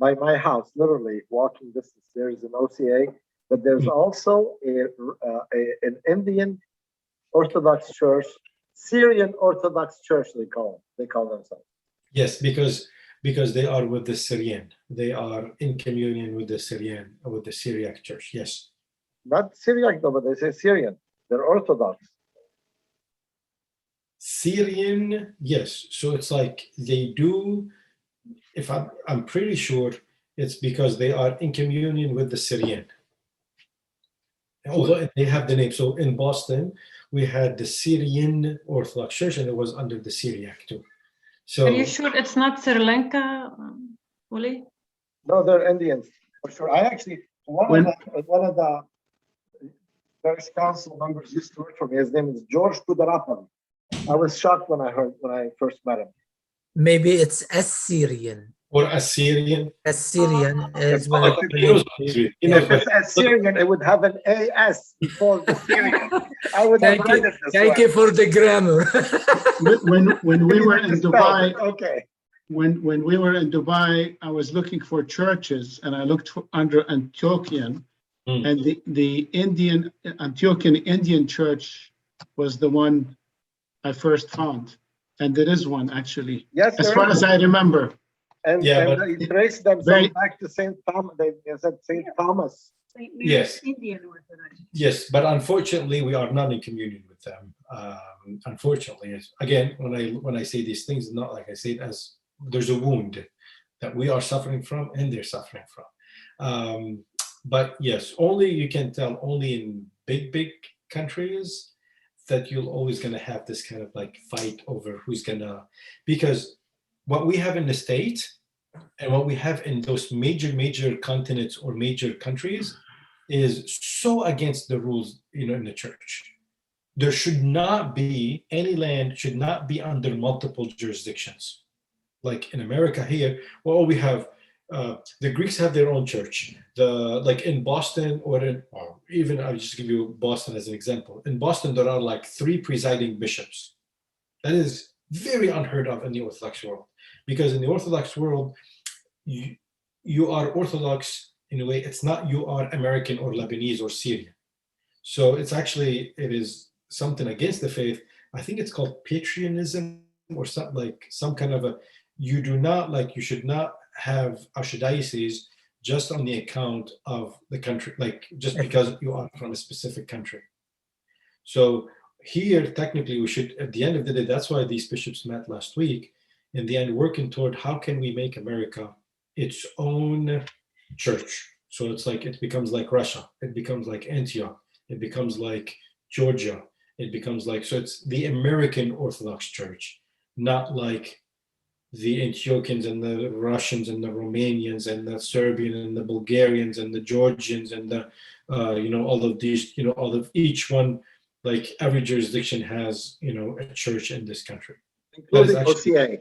by my house, literally walking distance, there is an OCA, but there's also an Indian Orthodox church, Syrian Orthodox church. They call themselves. Yes, because they are with the Syrian. They are in communion with the Syrian, with the Syriac Church. Yes. Not Syriac though, but they say Syrian. They're Orthodox. Syrian, yes. So it's like they do, if I'm pretty sure it's because they are in communion with the Syrian. Although they have the name. So in Boston, we had the Syrian Orthodox Church and it was under the Syriac too. So Are you sure it's not Sri Lanka, Wally? No, they're Indians for sure. I actually one of the parish council members used to work for me. His name is George Kudarappan. I was shocked when I first met him. Maybe it's Assyrian. or Assyrian. Assyrian is one of If it's Assyrian, it would have an AS before the Syrian. I would have Thank read you. it this Thank way. you for the grammar. When we were in Dubai, Okay. when we were in Dubai, I was looking for churches and I looked for under Antiochian, and the Antiochian Indian church was the one I first found, and there is one actually. Yes, As there far is. as I remember. And they trace themselves back to Saint Thomas. They said Saint Thomas. Yes. Indian Orthodox. Yes, but unfortunately, we are not in communion with them. Unfortunately, again, when I say these things, not like I say it as there's a wound that we are suffering from and they're suffering from. But yes, only you can tell only in big countries that you're always going to have this kind of like fight over who's gonna, because what we have in the States and what we have in those major continents or major countries is so against the rules, in the church. There should not be, any land should not be under multiple jurisdictions. Like in America here, well, we have, the Greeks have their own church. Like in Boston or even I'll just give you Boston as an example. In Boston, there are like 3 presiding bishops. That is very unheard of in the Orthodox world, because in the Orthodox world, you are Orthodox in a way. It's not you are American or Lebanese or Syrian. So it is something against the faith. I think it's called patriotism or something, like some kind of you should not have archdiocese just on the account of the country, like just because you are from a specific country. So here, technically, we should, at the end of the day, that's why these bishops met last week, in the end, working toward how can we make America its own church. So it's like, it becomes like Russia, it becomes like Antioch, it becomes like Georgia, it becomes like, so it's the American Orthodox Church, not like the Antiochians and the Russians and the Romanians and the Serbian and the Bulgarians and the Georgians and the, all of these, all of each one, like every jurisdiction has, a church in this country. Including OCA.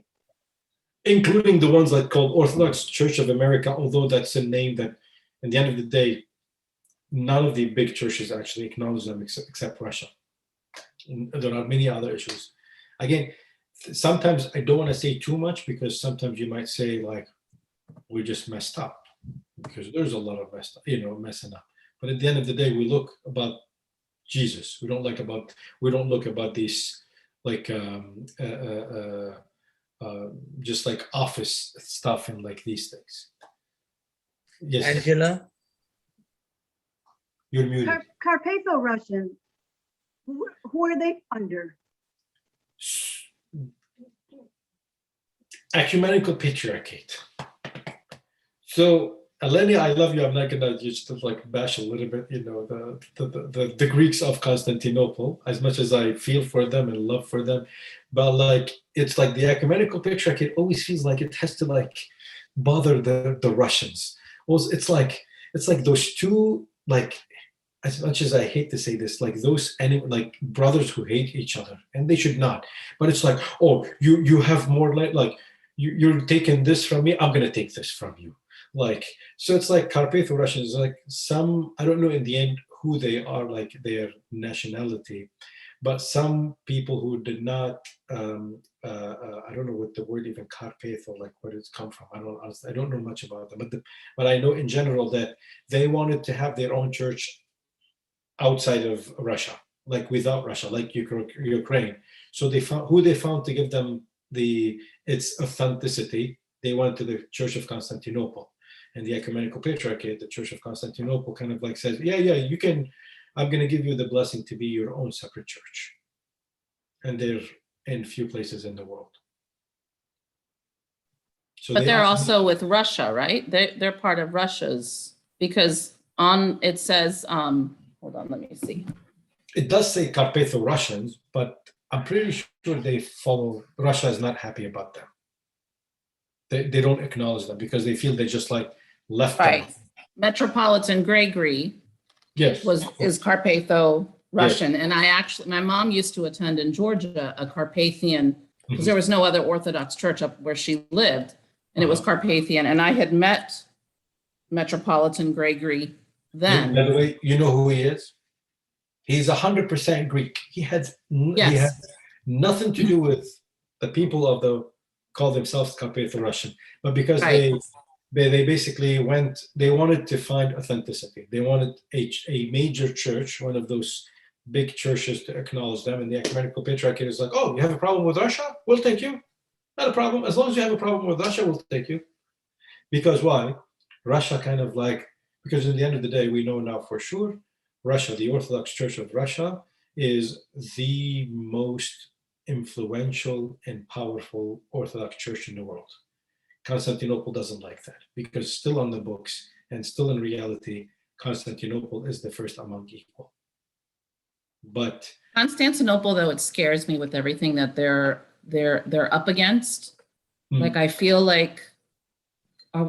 Including the ones like called Orthodox Church of America, although that's a name that, at the end of the day, none of the big churches actually acknowledge them except Russia. And there are many other issues. Again, sometimes I don't want to say too much, because sometimes you might say like, we just messed up, because there's a lot of messing up. But at the end of the day, we look about Jesus. We don't look about these like just like office stuff and like these things. Yes, Angela? You're muted. Carpatho-Russian, who are they under? Ecumenical Patriarchate. So, Eleni, I love you. I'm not gonna just like bash a little bit, the Greeks of Constantinople, as much as I feel for them and love for them, but like it's like the Ecumenical Patriarchate always feels like it has to like bother the Russians, Well, it's like those two, like, as much as I hate to say this, like those like brothers who hate each other, and they should not. But it's like, oh, you have more like you're taking this from me, I'm gonna take this from you. Like, so it's like Carpatho-Russians, like some, I don't know in the end who they are, like their nationality, but some people who did not, I don't know what the word even Carpatho, like where it's come from. I don't know much about them, but I know in general that they wanted to have their own church outside of Russia, like without Russia, like Ukraine. So they found to give them its authenticity. They went to the Church of Constantinople, and the Ecumenical Patriarchate, the Church of Constantinople, kind of like says, yeah, you can. I'm going to give you the blessing to be your own separate church, and they're in few places in the world. So but they're also with Russia, right? They're part of Russia's, because it says, hold on, let me see. It does say Carpatho-Russians, but I'm pretty sure they follow. Russia is not happy about them. They don't acknowledge them because they feel they just like left right. them. Metropolitan Gregory, yes, is Carpatho-Russian, yes. And my mom used to attend in Georgia a Carpathian, because there was no other Orthodox church up where she lived, and it was Carpathian, and I had met Metropolitan Gregory then. By the way, you know who he is? He's 100% Greek. He has nothing to do with the people call themselves Carpatho-Russian, but because they basically they wanted to find authenticity. They wanted a major church, one of those big churches, to acknowledge them. And the Ecumenical Patriarchate is like, oh, you have a problem with Russia? We'll take you. Not a problem. As long as you have a problem with Russia, we'll take you. Because why? Russia kind of like, because at the end of the day, we know now for sure, Russia, the Orthodox Church of Russia, is the most influential and powerful Orthodox church in the world. Constantinople doesn't like that, because still on the books and still in reality, Constantinople is the first among equal. But Constantinople, though, it scares me with everything that they're up against. Like, I feel like,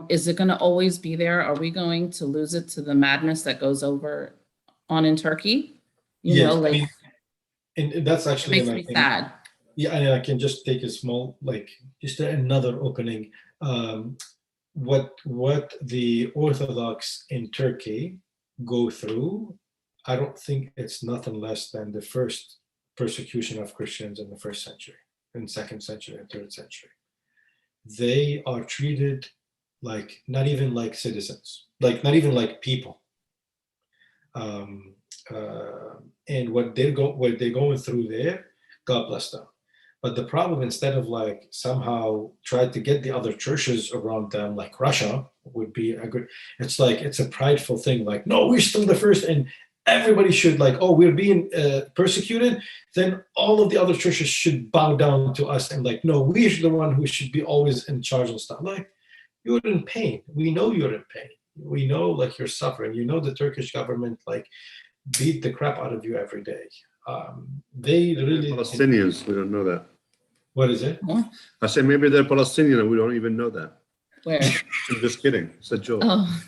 is it going to always be there? Are we going to lose it to the madness that goes on in Turkey? You know, like, I mean, and that's actually it makes me sad. Yeah, and I can just take a small, like, just another opening. What the Orthodox in Turkey go through, I don't think it's nothing less than the first persecution of Christians in the 1st century, and 2nd century, and 3rd century. They are treated like, not even like citizens, like not even like people. And what they're going through there, God bless them. But the problem, instead of like somehow try to get the other churches around them, like Russia would be a good, it's like, it's a prideful thing. Like, no, we're still the first, and everybody should, like, oh, we're being persecuted, then all of the other churches should bow down to us, and like, no, we're the one who should be always in charge and stuff. Like, you're in pain. We know you're in pain. We know, like, you're suffering. You know, the Turkish government, like, beat the crap out of you every day. They really Palestinians. We don't know that. What is it? I said maybe they're Palestinian and we don't even know that. Where? I'm just kidding. It's a joke. Oh.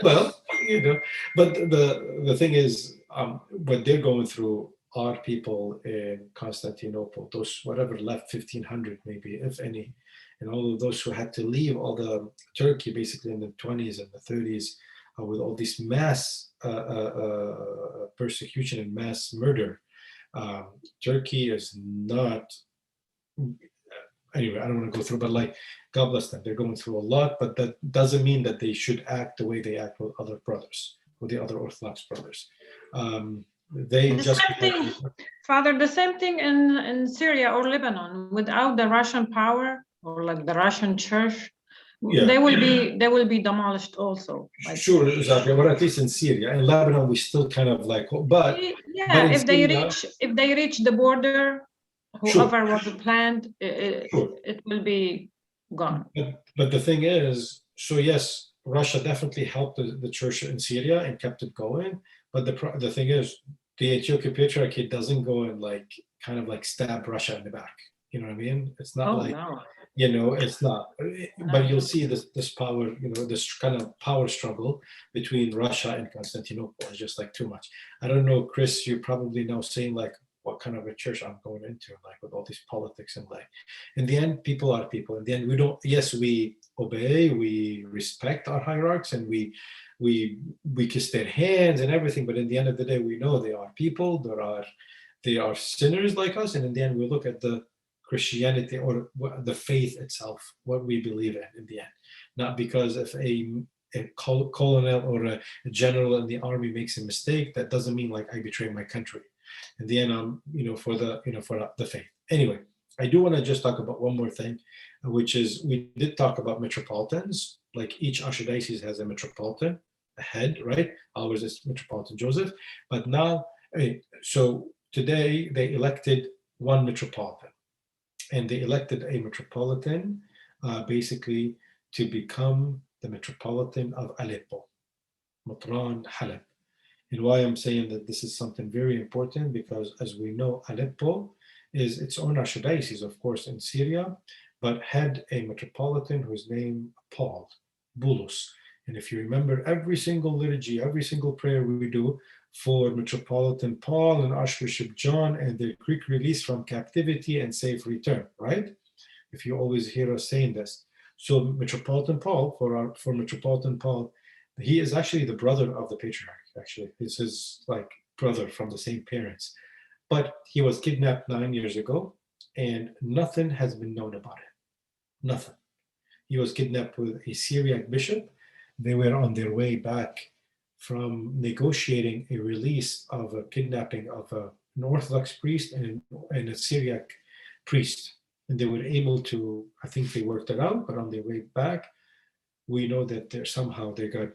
Well, you know, but the thing is, what they're going through are people in Constantinople, those whatever left, 1,500 maybe, if any, and all of those who had to leave all the Turkey basically in the 20s and the 30s with all this mass persecution and mass murder. Turkey is not, anyway, I don't want to go through, but like, God bless them, they're going through a lot, but that doesn't mean that they should act the way they act with other brothers, with the other Orthodox brothers. Father, the same thing in Syria or Lebanon. Without the Russian power, or like the Russian church, they will be demolished also. Like, sure, exactly. But at least in Syria and Lebanon, we still kind of like, but if they reach the border, whoever was planned, it will be gone. But the thing is, so yes, Russia definitely helped the church in Syria and kept it going. But the thing is, the Antiochian Patriarchate doesn't go and like kind of like stab Russia in the back. You know what I mean? It's not It's not. But you'll see this power, this kind of power struggle between Russia and Constantinople is just like too much. I don't know, Chris, you're probably now saying like what kind of a church I'm going into, like with all these politics and like, in the end, people are people. In the end, we obey, we respect our hierarchs, and we kiss their hands and everything. But in the end of the day, we know they are people. They are sinners like us. And in the end, we look at the Christianity or the faith itself, what we believe in the end, not because if a colonel or a general in the army makes a mistake, that doesn't mean like I betray my country. In the end, I'm for the faith. Anyway, I do want to just talk about one more thing, which is we did talk about metropolitans. Like each archdiocese has a metropolitan, a head, right? Ours is Metropolitan Joseph, but now, so today they elected one metropolitan. And they elected a metropolitan basically to become the Metropolitan of Aleppo, Matran Halab. And why I'm saying that this is something very important, because as we know, Aleppo is its own archdiocese, of course, in Syria, but had a metropolitan whose name Paul, Bulus. And if you remember, every single liturgy, every single prayer we do for Metropolitan Paul and Archbishop John and their quick release from captivity and safe return, right? If you always hear us saying this. So Metropolitan Paul, for Metropolitan Paul, he is actually the brother of the Patriarch, actually. He's his like brother from the same parents. But he was kidnapped 9 years ago and nothing has been known about it. Nothing. He was kidnapped with a Syriac bishop. They were on their way back from negotiating a release of a kidnapping of an Orthodox priest and a Syriac priest. And they were able to, I think they worked it out, but on their way back, we know that somehow they got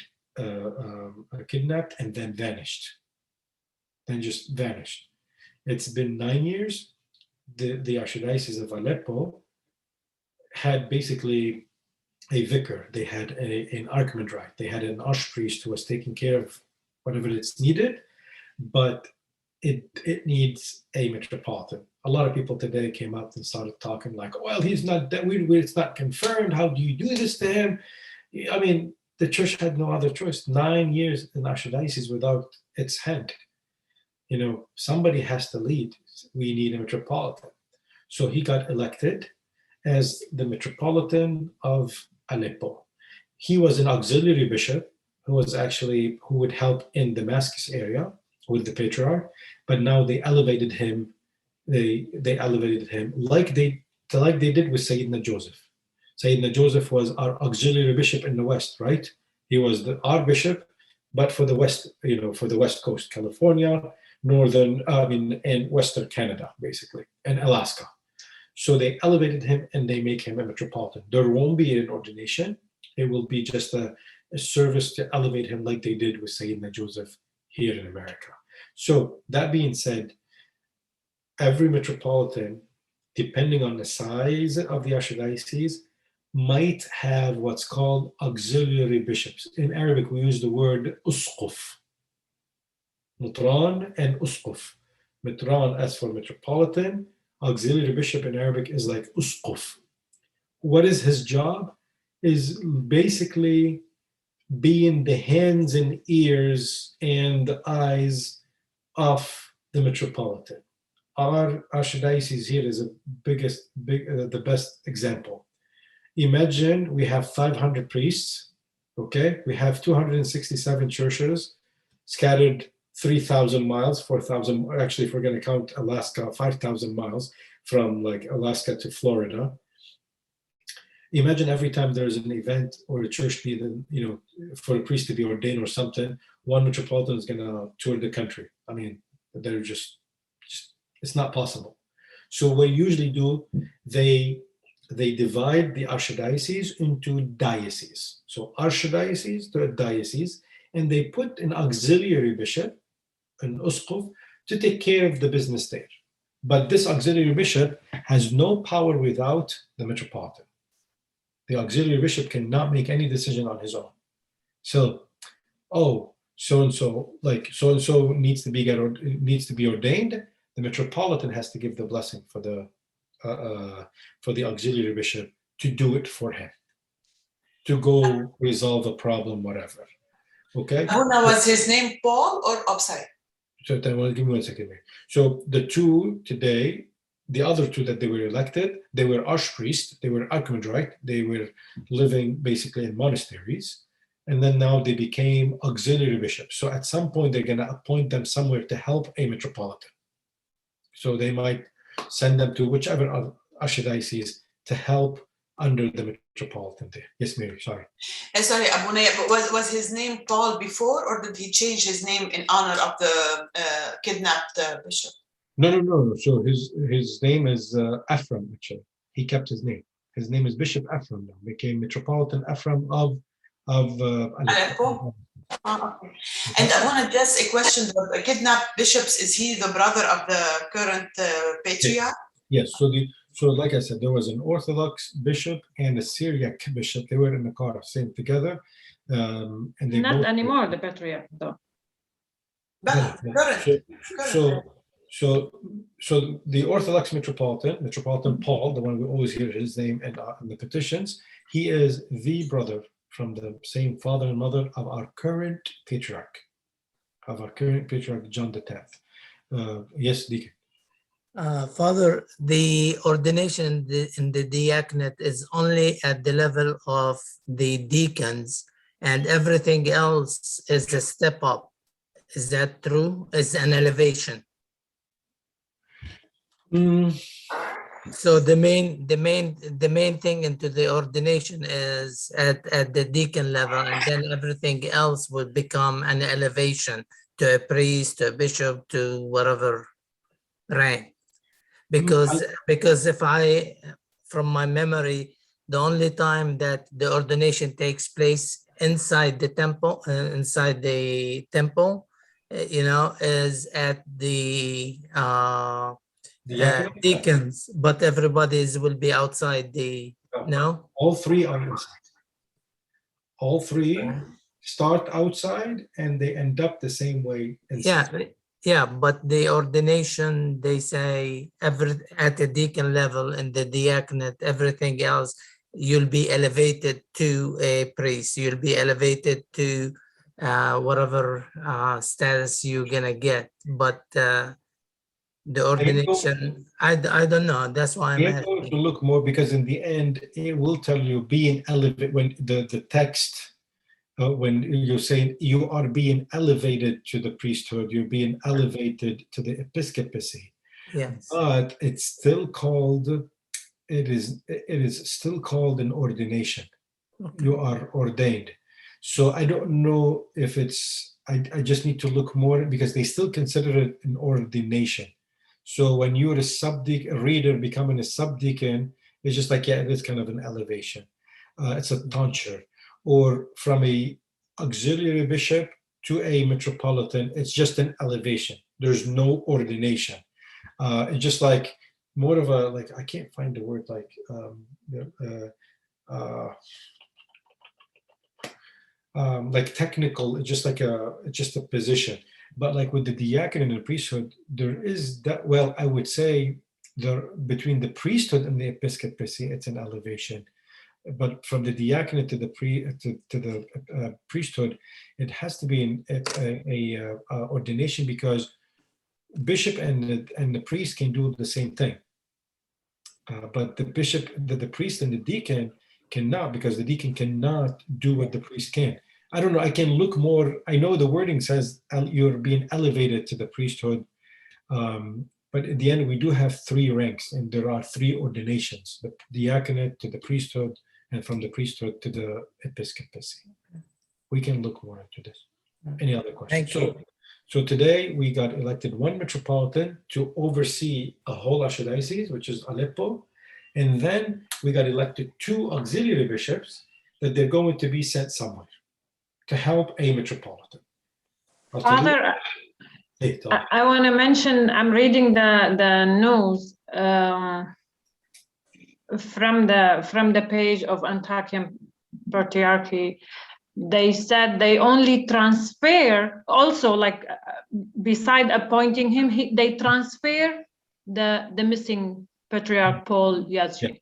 kidnapped and then vanished. Then just vanished. It's been 9 years. The Archdiocese of Aleppo had basically a vicar, they had an archimandrite, they had an archpriest who was taking care of whatever it's needed, but it needs a metropolitan. A lot of people today came up and started talking like, well, he's not that, it's not confirmed, how do you do this to him? I mean, the church had no other choice. 9 years in archdiocese without its head. Somebody has to lead. We need a metropolitan. So he got elected as the Metropolitan of Aleppo. He was an auxiliary bishop who would help in Damascus area with the Patriarch, but now they elevated him. They elevated him like they did with Sayyidina Joseph. Sayyidina Joseph was our auxiliary bishop in the West, right? He was our bishop, but for the West, for the West Coast, California, and Western Canada, basically, and Alaska. So they elevated him and they make him a metropolitan. There won't be an ordination. It will be just a service to elevate him like they did with Sayyidina Joseph here in America. So that being said, every metropolitan, depending on the size of the archdiocese, might have what's called auxiliary bishops. In Arabic, we use the word usquf. Matran and usquf. Matran as for metropolitan, auxiliary bishop in Arabic is like usquf. What is his job? Is basically being the hands and ears and the eyes of the metropolitan. Our archdiocese here is the best example. Imagine we have 500 priests, okay? We have 267 churches scattered 3,000 miles, 4,000, actually, if we're going to count Alaska, 5,000 miles from like Alaska to Florida. Imagine every time there's an event or a church needed, for a priest to be ordained or something, one metropolitan is going to tour the country. I mean, they're just it's not possible. So what we usually do, they divide the archdiocese into dioceses. So archdiocese to a diocese, and they put an auxiliary bishop, an usquf, to take care of the business there. But this auxiliary bishop has no power without the metropolitan. The auxiliary bishop cannot make any decision on his own. So, so-and-so needs to be ordained. The metropolitan has to give the blessing for the auxiliary bishop to do it for him, to go resolve a problem, whatever. Okay? Abuna, was his name Paul or Upside? So well, give me 1 second there. So the two today, the other two that they were elected, they were archpriests, they were archimandrite, they were living basically in monasteries, and then now they became auxiliary bishops. So at some point they're going to appoint them somewhere to help a metropolitan. So they might send them to whichever archdiocese to help under the metropolitan there. Yes, Mary, sorry. Sorry, Abuna, but was his name Paul before, or did he change his name in honor of the kidnapped bishop? No. So his name is Ephraim, actually. He kept his name. His name is Bishop Ephraim now. Became Metropolitan Ephraim of Aleppo. Oh, okay. And I want to address a question. The kidnapped bishops, is he the brother of the current patriarch? Yes. So like I said, there was an Orthodox bishop and a Syriac bishop. They were in the car, same together, and they Not both, anymore, the patriarch, though. But So the Orthodox Metropolitan Paul, the one we always hear his name in the petitions, he is the brother from the same father and mother of our current patriarch, John X. Yes, Deacon. Father, the ordination in the diaconate is only at the level of the deacons, and everything else is a step up. Is that true? Is an elevation? So the main thing into the ordination is at the deacon level, and then everything else will become an elevation to a priest, to a bishop, to whatever rank. Because if I, from my memory, the only time that the ordination takes place inside the temple, is at the deacons, but everybody will be outside the, no? All three are inside. All three start outside and they end up the same way inside. Yeah, but the ordination, they say at the deacon level in the diaconate, everything else, you'll be elevated to a priest. You'll be elevated to whatever status you're gonna get. But the ordination, I don't know. That's why I'm going to look more, because in the end, it will tell you being elevated when the text. When you're saying you are being elevated to the priesthood, you're being elevated to the episcopacy. Yes. But it's still called, it is still called an ordination. Okay. You are ordained. So I don't know if it's, I just need to look more, because they still consider it an ordination. So when you're a reader becoming a subdeacon, it's just like, yeah, it is kind of an elevation. It's a tonsure. Or from a auxiliary bishop to a metropolitan, it's just an elevation. There's no ordination. It's just like more of a, like, I can't find the word, like, like technical, it's just like just a position. But like with the diaconate and the priesthood, there is that, well, I would say between the priesthood and the episcopacy, it's an elevation. But from the diaconate to the priesthood, it has to be a ordination, because bishop and the priest can do the same thing. But the bishop, the priest and the deacon cannot, because the deacon cannot do what the priest can. I don't know. I can look more. I know the wording says you're being elevated to the priesthood. But at the end, we do have three ranks, and there are three ordinations: the diaconate to the priesthood, and from the priesthood to the episcopacy. We can look more into this. Any other questions? Thank you. So today we got elected one metropolitan to oversee a whole archdiocese, which is Aleppo. And then we got elected two auxiliary bishops that they're going to be sent somewhere to help a metropolitan. Father, I want to mention, I'm reading the news from the page of Antiochian Patriarchy. They said they only transfer, also like beside appointing him, they transfer the missing Patriarch Paul Yazji. Yeah.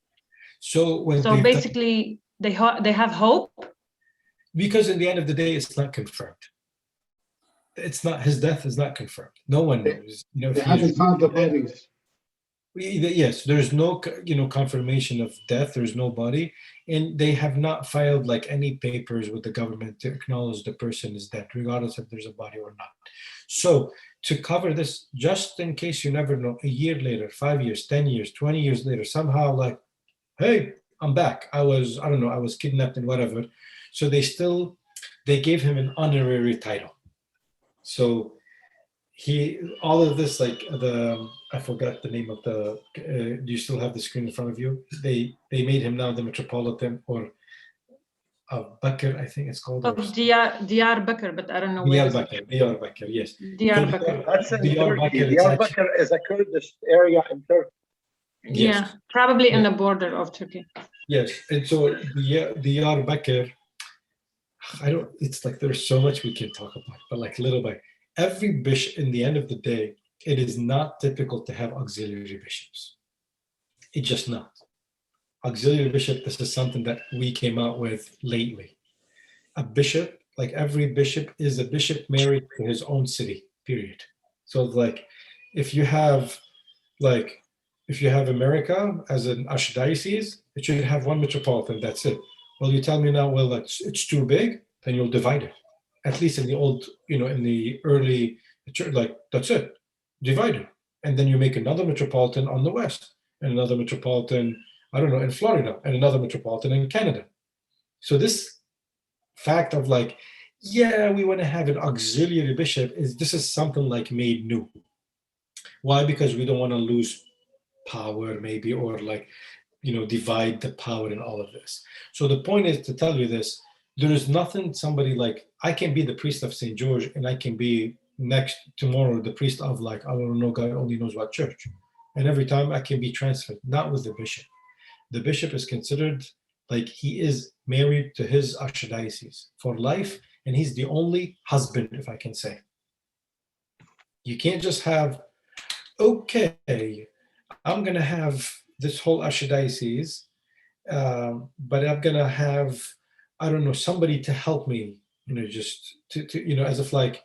So when So basically, they have hope. Because in the end of the day, it's not confirmed. It's not, his death is not confirmed. No one knows. You know, They if he's haven't found the bodies. yes, there's no confirmation of death. There's no body, and they have not filed like any papers with the government to acknowledge the person is dead, regardless if there's a body or not. So to cover this, just in case you never know, a year later, 5 years, 10 years, 20 years later, somehow like, hey, I'm back. I don't know, I was kidnapped and whatever. So they gave him an honorary title. So all of this, like I forgot the name of the, do you still have the screen in front of you? They made him now the Metropolitan or Bakr, I think it's called. Of Diyarbakir, but I don't know where. Diyarbakir, yes. Diyarbakir. That's in Turkey. Diyarbakir is a Kurdish area in Turkey. Yes. Yeah, probably in the border of Turkey. Yes, and so Diyarbakir, it's like there's so much we can talk about, but like little by every bishop, in the end of the day, it is not typical to have auxiliary bishops. It's just not. Auxiliary bishop, this is something that we came out with lately. A bishop, like every bishop, is a bishop married to his own city, period. So like if you have America as an archdiocese, it should have one metropolitan, that's it. Well, you tell me now, well, it's too big, then you'll divide it. At least in the old, in the early church, like that's it, divide it. And then you make another metropolitan on the west, and another metropolitan, I don't know, in Florida, and another metropolitan in Canada. So this fact of like, yeah, we want to have an auxiliary bishop, this is something like made new. Why? Because we don't want to lose power maybe, or like, divide the power in all of this. So the point is to tell you this, there is nothing somebody like, I can be the priest of St. George and I can be tomorrow the priest of like, I don't know, God only knows what church. And every time I can be transferred, not with the bishop. The bishop is considered like he is married to his archdiocese for life, and he's the only husband, if I can say. You can't just have, okay, I'm going to have this whole archdiocese, but I'm going to have, I don't know, somebody to help me, just to as if like,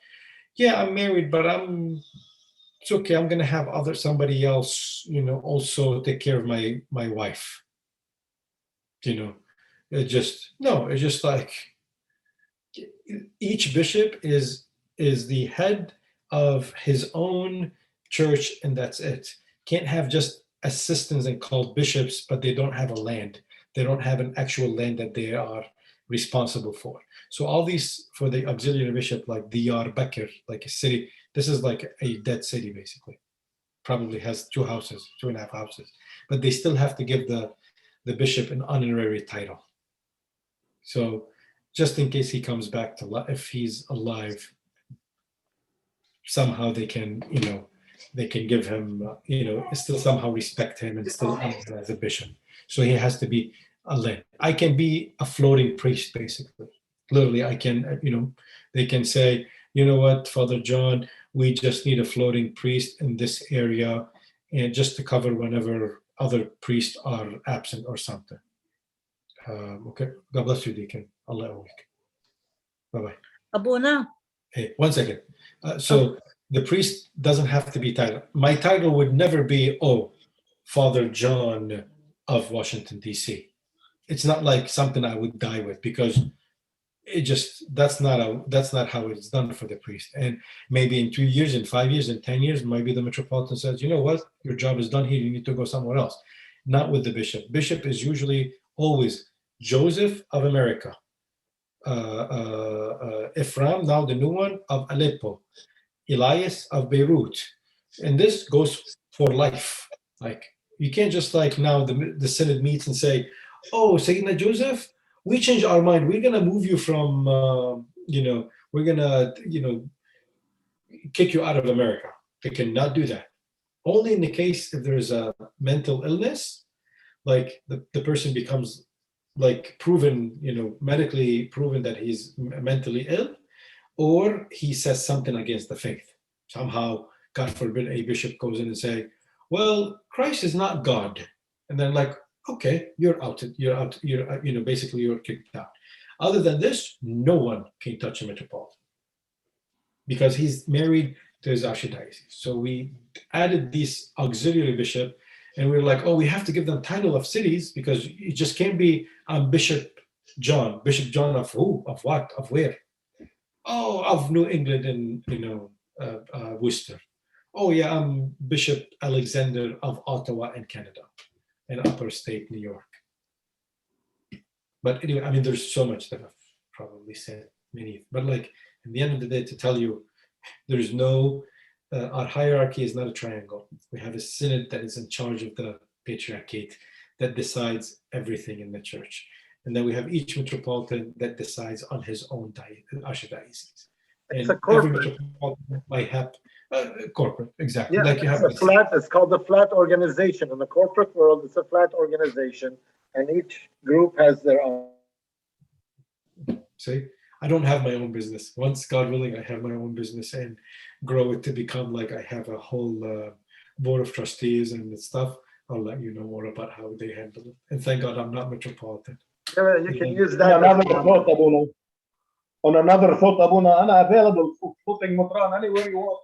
yeah, I'm married, but it's okay. I'm going to have somebody else, also take care of my wife. It's just like each bishop is the head of his own church, and that's it. Can't have just assistants and called bishops, but they don't have a land. They don't have an actual land that they are responsible for. So all these for the auxiliary bishop, like Diyarbakir, like a city, this is like a dead city basically. Probably has 2.5 houses, but they still have to give the bishop an honorary title. So just in case he comes back to life, if he's alive, somehow they can, they can give him, still somehow respect him and still honor him as a bishop. So he has to be a land. I can be a floating priest, basically. Literally, I can, they can say, you know what, Father John, we just need a floating priest in this area, and just to cover whenever other priests are absent or something. Okay, God bless you, Deacon. Allah awake. Bye-bye. Abuna. Hey, 1 second. So the priest doesn't have to be titled. My title would never be, Father John of Washington, D.C. It's not like something I would die with, because that's not how it's done for the priest. And maybe in 2 years, in 5 years, in 10 years, maybe the Metropolitan says, you know what, your job is done here, you need to go somewhere else. Not with the bishop. Bishop is usually always Joseph of America, Ephraim, now the new one, of Aleppo, Elias of Beirut. And this goes for life. Like, you can't just like now the Synod meets and say, Sayyidina Joseph, we changed our mind. We're going to move you from, we're going to, kick you out of America. They cannot do that. Only in the case if there's a mental illness, like the person becomes like proven, medically proven that he's mentally ill, or he says something against the faith. Somehow, God forbid, a bishop goes in and say, well, Christ is not God. And then like, Okay, you're out. You're basically you're kicked out. Other than this, no one can touch a metropolitan because he's married to his archdiocese. So we added these auxiliary bishop, and we were like, oh, we have to give them title of cities because it just can't be Bishop John. Bishop John of who? Of what? Of where? Oh, of New England and Worcester. Oh yeah, I'm Bishop Alexander of Ottawa and Canada, and Upper State New York. But anyway, I mean, there's so much that I've probably said many, but like at the end of the day, to tell you, there's no, our hierarchy is not a triangle. We have a synod that is in charge of the patriarchate that decides everything in the church. And then we have each metropolitan that decides on his own archdiocese. It's And a corporate. every metropolitan might have corporate, exactly. Yeah, like you have it's a flat. It's called a flat organization. In the corporate world, it's a flat organization, and each group has their own. See, I don't have my own business. Once, God willing, I have my own business and grow it to become like I have a whole board of trustees and stuff. I'll let you know more about how they handle it. And thank God I'm not metropolitan. Yeah, you can use On that. another thought, Abuna. On another thought, Abuna, I'm available for footing Matran anywhere you want.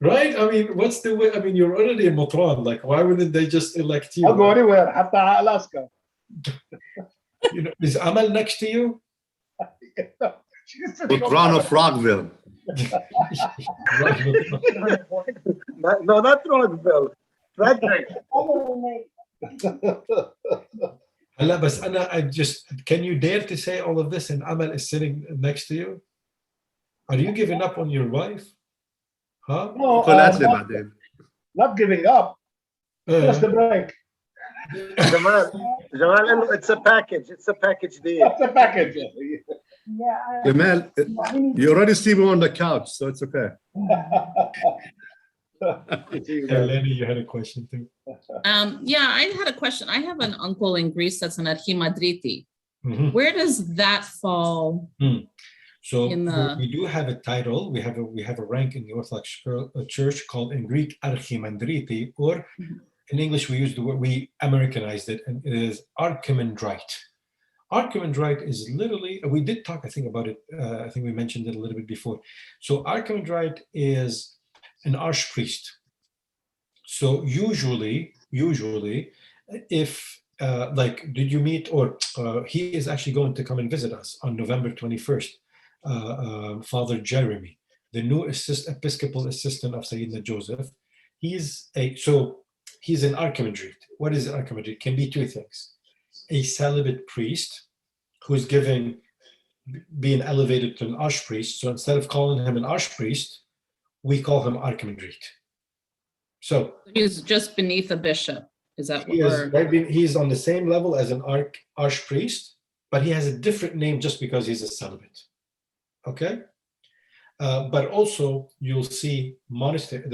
Right? I mean, what's the way? I mean, you're already in Matran. Like, why wouldn't they just elect you? I'll go anywhere, حتى Alaska. You know, is Amal next to you? Matron of Rockville. No, not Rockville. Frederick. Hala, bas ana, I just, can you dare to say all of this and Amal is sitting next to you? Are you giving up on your wife? Huh? No, not giving up. Just a break. Jamal, it's a package. It's a package deal. It's a package. Jamal, you already see me on the couch, so it's okay. Lenny, you had a question too. Yeah, I had a question. I have an uncle in Greece that's an Archimadriti. Mhm. Where does that fall? So In the- we do have a title. We have a rank in the Orthodox Church called in Greek Archimandriti, or in English we use the word, we Americanized it, and it is Archimandrite. Archimandrite is literally, we did talk, I think, about it. I think we mentioned it a little bit before. So Archimandrite is an archpriest. So usually, if like, did you meet, or he is actually going to come and visit us on November 21st, Father Jeremy, the new Episcopal assistant of Sayyidina Joseph. He's an archimandrite. What is an archimandrite? Can be two things. A celibate priest who's being elevated to an archpriest. So instead of calling him an archpriest, we call him archimandrite. So He's just beneath a bishop. Is that what he's on the same level as an archpriest, but he has a different name just because he's a celibate. Okay? But also you'll see monastery,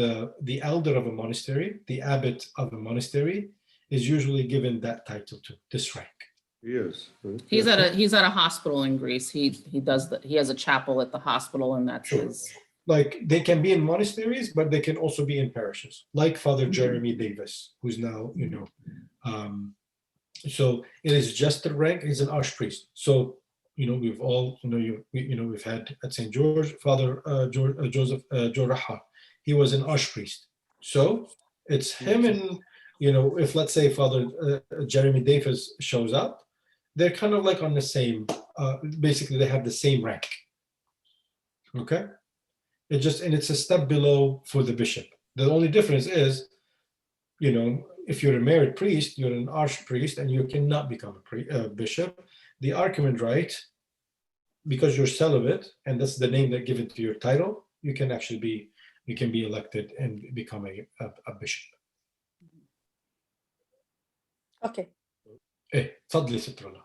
the elder of a monastery, the abbot of a monastery is usually given that title to this rank. Yes. He's at a hospital in Greece. He has a chapel at the hospital, and that's his. Like they can be in monasteries, but they can also be in parishes, like Father Jeremy Davis, who's now, so it is just the rank. He's an archpriest. So, we've all, we've had at St. George, Father Joseph Joraha. He was an archpriest. So it's him and, if let's say Father Jeremy Davis shows up, they're kind of like on the same, basically they have the same rank. Okay? It's a step below for the bishop. The only difference is, if you're a married priest, you're an archpriest and you cannot become a bishop. The archimandrite, because you're celibate, and that's the name that given to your title, you can be elected and become a bishop. Okay. تفضلي ست رولا.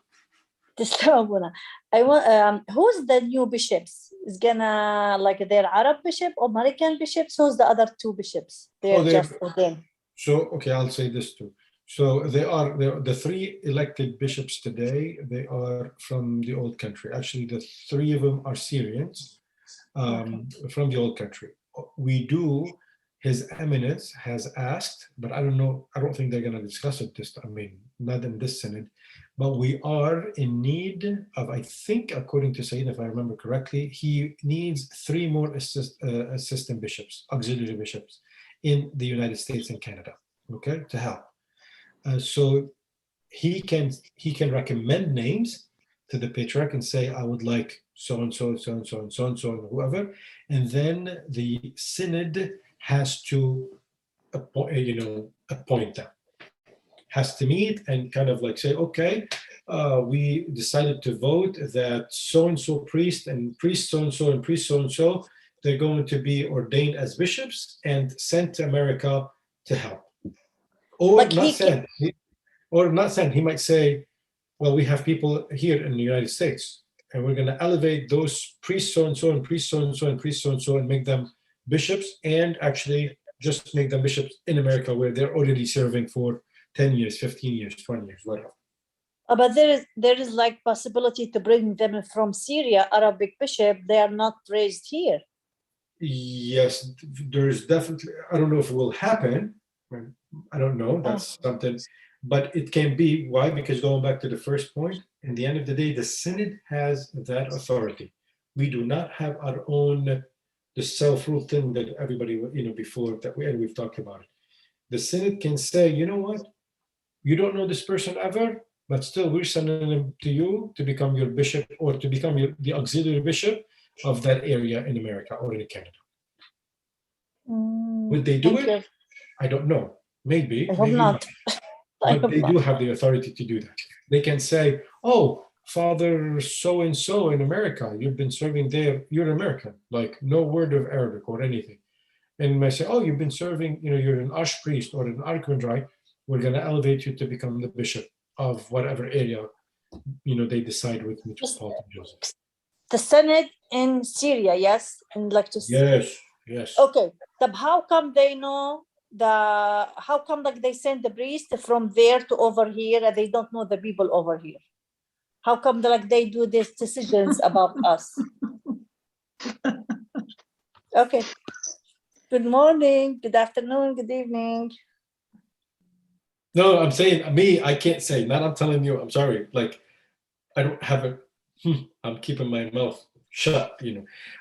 تسلمونا. I want who's the new bishops? Is gonna like they're Arab bishop or American bishops? Who's the other two bishops? They're just ordained. So okay, I'll say this too. So they're the three elected bishops today. They are from the old country. Actually, the three of them are Syrians from the old country. We do His Eminence has asked, but I don't know, I don't think they're going to discuss it this time, I mean, not in this synod, but we are in need of, I think, according to Sayyid, if I remember correctly, he needs 3 more assistant bishops, auxiliary bishops in the United States and Canada, okay, to help. So he can recommend names to the Patriarch and say, I would like so-and-so, so-and-so, and so-and-so, and whoever, and then the Synod has to appoint them, has to meet and kind of like say, okay, we decided to vote that so-and-so priest and priest so-and-so and priest so-and-so, they're going to be ordained as bishops and sent to America to help. Or Like not sent, he might say, well, we have people here in the United States, and we're going to elevate those priests so-and-so and priest so-and-so and priest so-and-so and make them bishops, and actually just make them bishops in America where they're already serving for 10 years, 15 years, 20 years, whatever. But there is like possibility to bring them from Syria, Arabic bishop. They are not raised here. Yes, there's definitely, I don't know if it will happen. I don't know, that's something, but it can be. Why? Because going back to the first point, in the end of the day, the Synod has that authority. We do not have our own, the self-rule thing that everybody, before that we've talked about it. The Synod can say, you know what, you don't know this person ever, but still we're sending them to you to become your bishop or to become the auxiliary bishop of that area in America or in Canada. Would they do it? I don't know. Maybe. I hope maybe not. But they do have the authority to do that. They can say, oh, Father so-and-so in America, you've been serving there, you're American, like no word of Arabic or anything. And they say, oh, you've been serving, you're an archpriest or an archimandrite, we're going to elevate you to become the bishop of whatever area, they decide with Metropolitan Joseph. The Synod in Syria, yes? And like to Yes, yes. Okay, but how come they know how come like they send the priest from there to over here and they don't know the people over here? How come they do these decisions about us? Okay. Good morning, good afternoon, good evening. No, I'm saying me, I can't say, not I'm telling you, I'm sorry. Like, I don't have it. I'm keeping my mouth shut,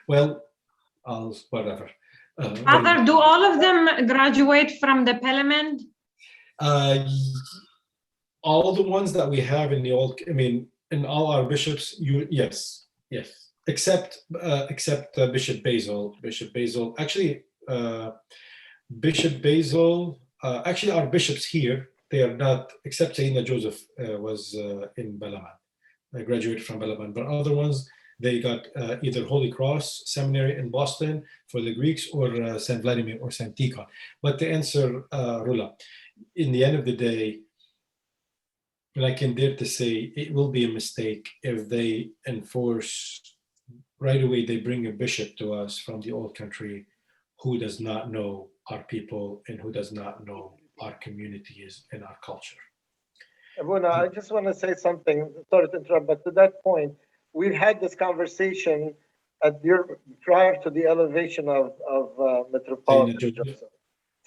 Well, I'll, whatever. Father, do all of them graduate from the Parliament? All the ones that we have in the old, in all our bishops, yes, except Bishop Basil. Actually, Bishop Basil. Actually, our bishops here, they are not, except Sayyidina Joseph was in Balaban. I graduated from Balaban, but other ones, they got either Holy Cross Seminary in Boston for the Greeks or St. Vladimir or St. Tikhon. But to answer Rula, in the end of the day, and I can dare to say it will be a mistake if they enforce right away, they bring a bishop to us from the old country who does not know our people and who does not know our communities and our culture. Abuna, I just want to say something, sorry to interrupt, but to that point, we've had this conversation prior to the elevation of Metropolitan Joseph.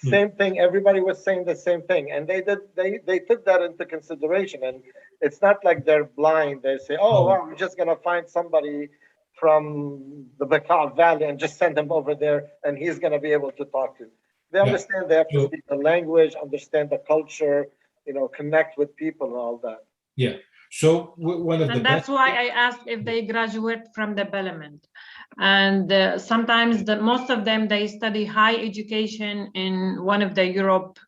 Same thing, everybody was saying the same thing, and they took that into consideration, and it's not like they're blind. They say, oh, well, we're just going to find somebody from the Bekaa Valley and just send him over there, and he's going to be able to talk to. They understand they have to speak the language, understand the culture, connect with people and all that. Yeah. So one of the that's why I asked if they graduate from the Parliament. And sometimes most of them, they study high education in one of the Europe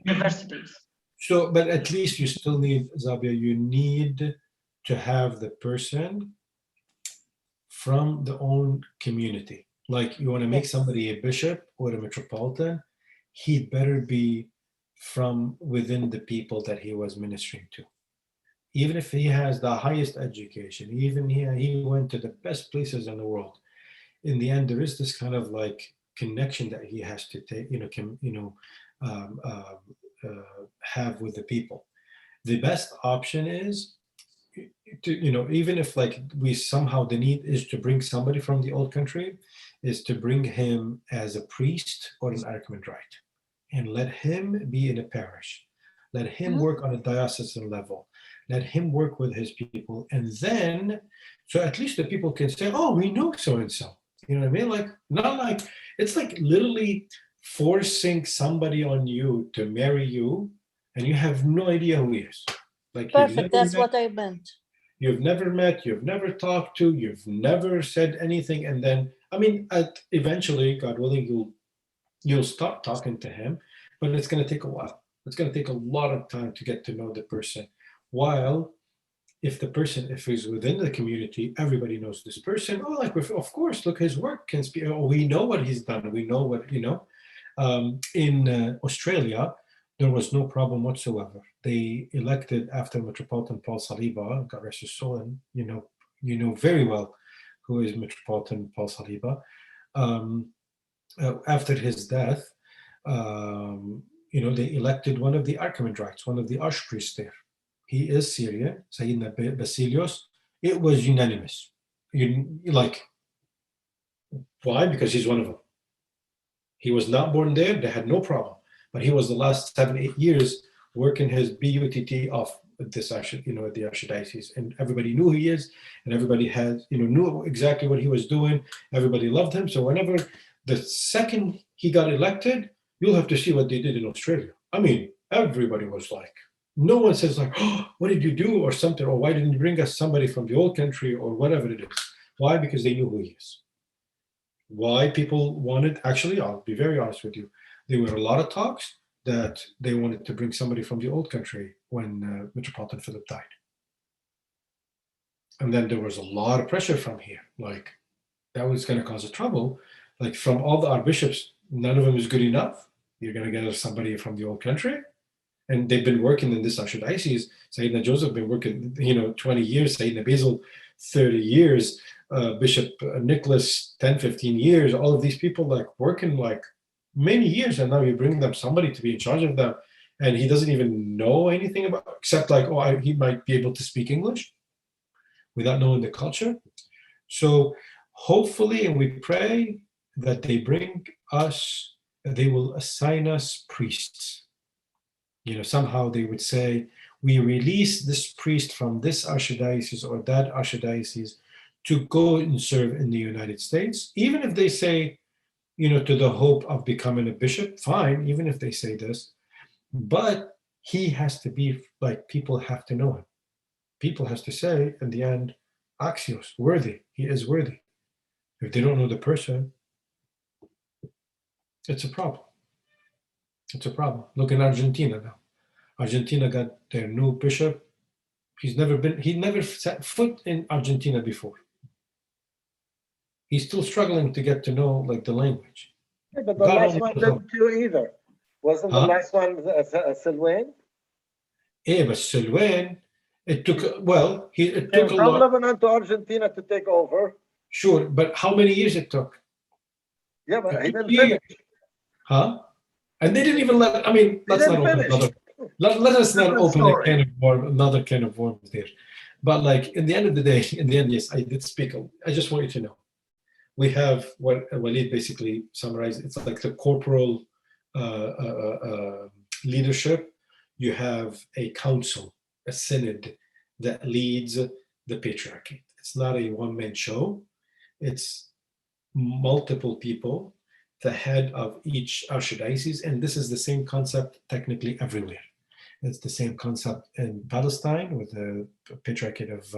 universities. So, but at least you still need, Zabia, you need to have the person from the own community. Like you want to make somebody a bishop or a metropolitan, he better be from within the people that he was ministering to. Even if he has the highest education, even he went to the best places in the world, in the end, there is this kind of like connection that he has to take, have with the people. The best option is to, even if like we somehow the need is to bring somebody from the old country, is to bring him as a priest or an archimandrite and let him be in a parish. Let him work on a diocesan level. Let him work with his people. And then, so at least the people can say, oh, we know so-and-so. You know what I mean? Like, not like, it's like literally forcing somebody on you to marry you and you have no idea who he is. Like, Perfect, that's what I meant. You've never met, you've never talked to, you've never said anything. And then, I mean, eventually, God willing, you'll start talking to him, but it's going to take a while. It's going to take a lot of time to get to know the person. While if he's within the community, everybody knows this person. Oh, like, of course, look, his work can speak. Oh, we know what he's done. We know what, in Australia, there was no problem whatsoever. They elected after Metropolitan Paul Saliba, God rest his soul, and you know very well who is Metropolitan Paul Saliba. After his death, they elected one of the archimandrites, one of the archpriests there. He is Syrian, Sayyidina Basilios. It was unanimous. Why? Because he's one of them. He was not born there. They had no problem. But he was the last 7-8 years working his BUTT off this the archdiocese, and everybody knew who he is, and everybody knew exactly what he was doing. Everybody loved him. So whenever the second he got elected, you'll have to see what they did in Australia. I mean, everybody was like, no one says like, oh, what did you do or something, or why didn't you bring us somebody from the old country or whatever it is. Why? Because they knew who he is. Why people wanted, actually, I'll be very honest with you, there were a lot of talks that they wanted to bring somebody from the old country when Metropolitan Philip died. And then there was a lot of pressure from here, like that was going to cause a trouble. Like from all the archbishops, none of them is good enough. You're going to get somebody from the old country. And they've been working in this archdiocese. Sayyidina Joseph been working, 20 years, Sayyidina Basil, 30 years, Bishop Nicholas, 10, 15 years, all of these people like working like many years, and now you bring them somebody to be in charge of them, and he doesn't even know anything about, except like, he might be able to speak English without knowing the culture. So hopefully, and we pray that they will assign us priests. Somehow they would say, we release this priest from this archdiocese or that archdiocese to go and serve in the United States, even if they say, to the hope of becoming a bishop, fine, even if they say this, but he has to be like, people have to know him. People has to say, in the end, axios, worthy, he is worthy. If they don't know the person, it's a problem. It's a problem. Look in Argentina now. Argentina got their new bishop. He never set foot in Argentina before. He's still struggling to get to know like the language. Yeah, but the last one didn't do either. Wasn't the last one Silwane? Yeah, but Silwane, it took a lot. From Lebanon to Argentina to take over. Sure, but how many years it took? Yeah, but he didn't finish. Huh? And they didn't even let, let's not open let us not open another can of worms there. But like, in the end of the day, yes, I did speak. I just want you to know. We have what Walid basically summarized. It's like the corporal leadership. You have a council, a synod that leads the patriarchate. It's not a one-man show. It's multiple people, the head of each archdiocese, and this is the same concept technically everywhere. It's the same concept in Palestine with the Patriarchate of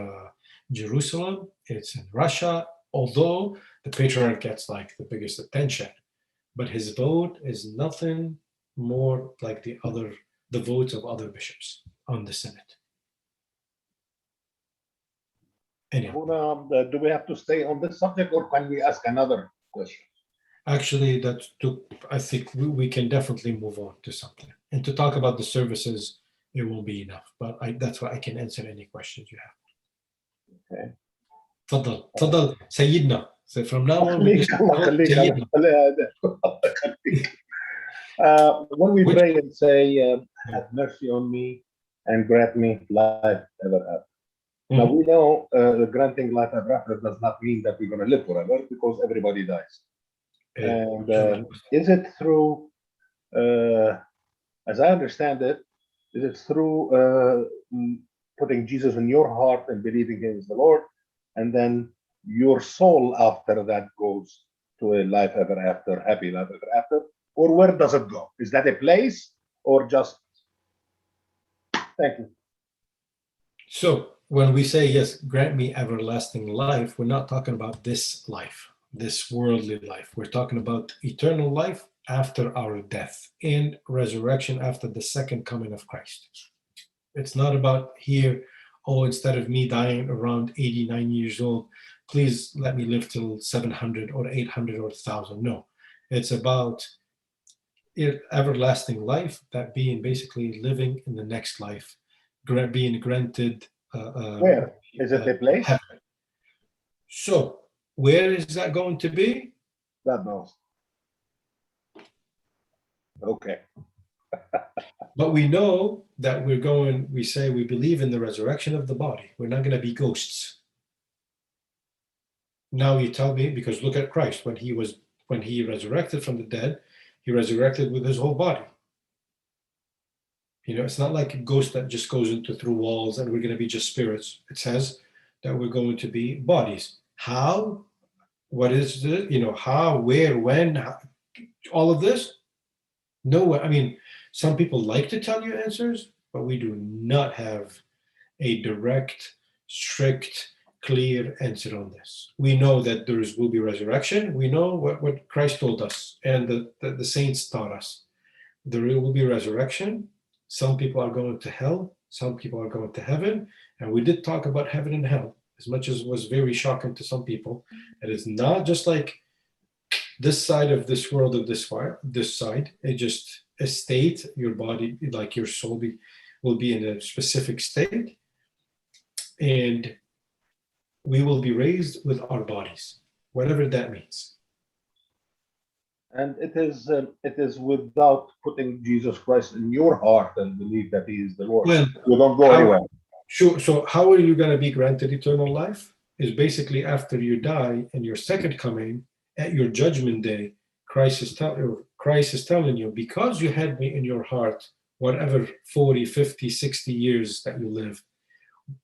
Jerusalem. It's in Russia, although the patriarch gets like the biggest attention, but his vote is nothing more like the votes of other bishops on the Synod. Anyway. Do we have to stay on this subject, or can we ask another question? Actually, I think we can definitely move on to something. And to talk about the services, it won't be enough. But that's why I can answer any questions you have. Okay. تفضل سيدنا. So from now on, when we pray and say, have mercy on me and grant me life ever after. Now we know granting life ever after does not mean that we're going to live forever, because everybody dies. And is it through, as I understand it, is it through putting Jesus in your heart and believing He is the Lord, and then your soul after that goes to a life ever after, happy life ever after? Or where does it go? Is that a place or just? Thank you. So when we say, yes, grant me everlasting life, we're not talking about this life, this worldly life. We're talking about eternal life after our death and resurrection after the second coming of Christ. It's not about here, oh, instead of me dying around 89 years old, please let me live till 700 or 800 or 1,000. No, it's about everlasting life, that being basically living in the next life, being granted. Where? Is it a place? Heaven. So where is that going to be? God knows. Okay. But we know that we say we believe in the resurrection of the body. We're not going to be ghosts. Now you tell me, because look at Christ, when he resurrected from the dead, he resurrected with his whole body. You know, it's not like a ghost that just goes into through walls and we're going to be just spirits. It says that we're going to be bodies. How? What is it? You know, how, where, when, how, all of this? No, I mean, some people like to tell you answers, but we do not have a direct, strict, clear answer on this. We know that there will be resurrection. We know what Christ told us and the saints taught us. There will be resurrection. Some people are going to hell. Some people are going to heaven. And we did talk about heaven and hell, as much as it was very shocking to some people. It is not just like this side of this world of this side. It just a state, your body, like your soul will be in a specific state. And we will be raised with our bodies, whatever that means. And it is without putting Jesus Christ in your heart and believe that He is the Lord. Well, you don't go anywhere. Sure. So how are you going to be granted eternal life? Is basically after you die in your second coming, at your judgment day, Christ is telling you, because you had me in your heart, whatever 40, 50, 60 years that you live,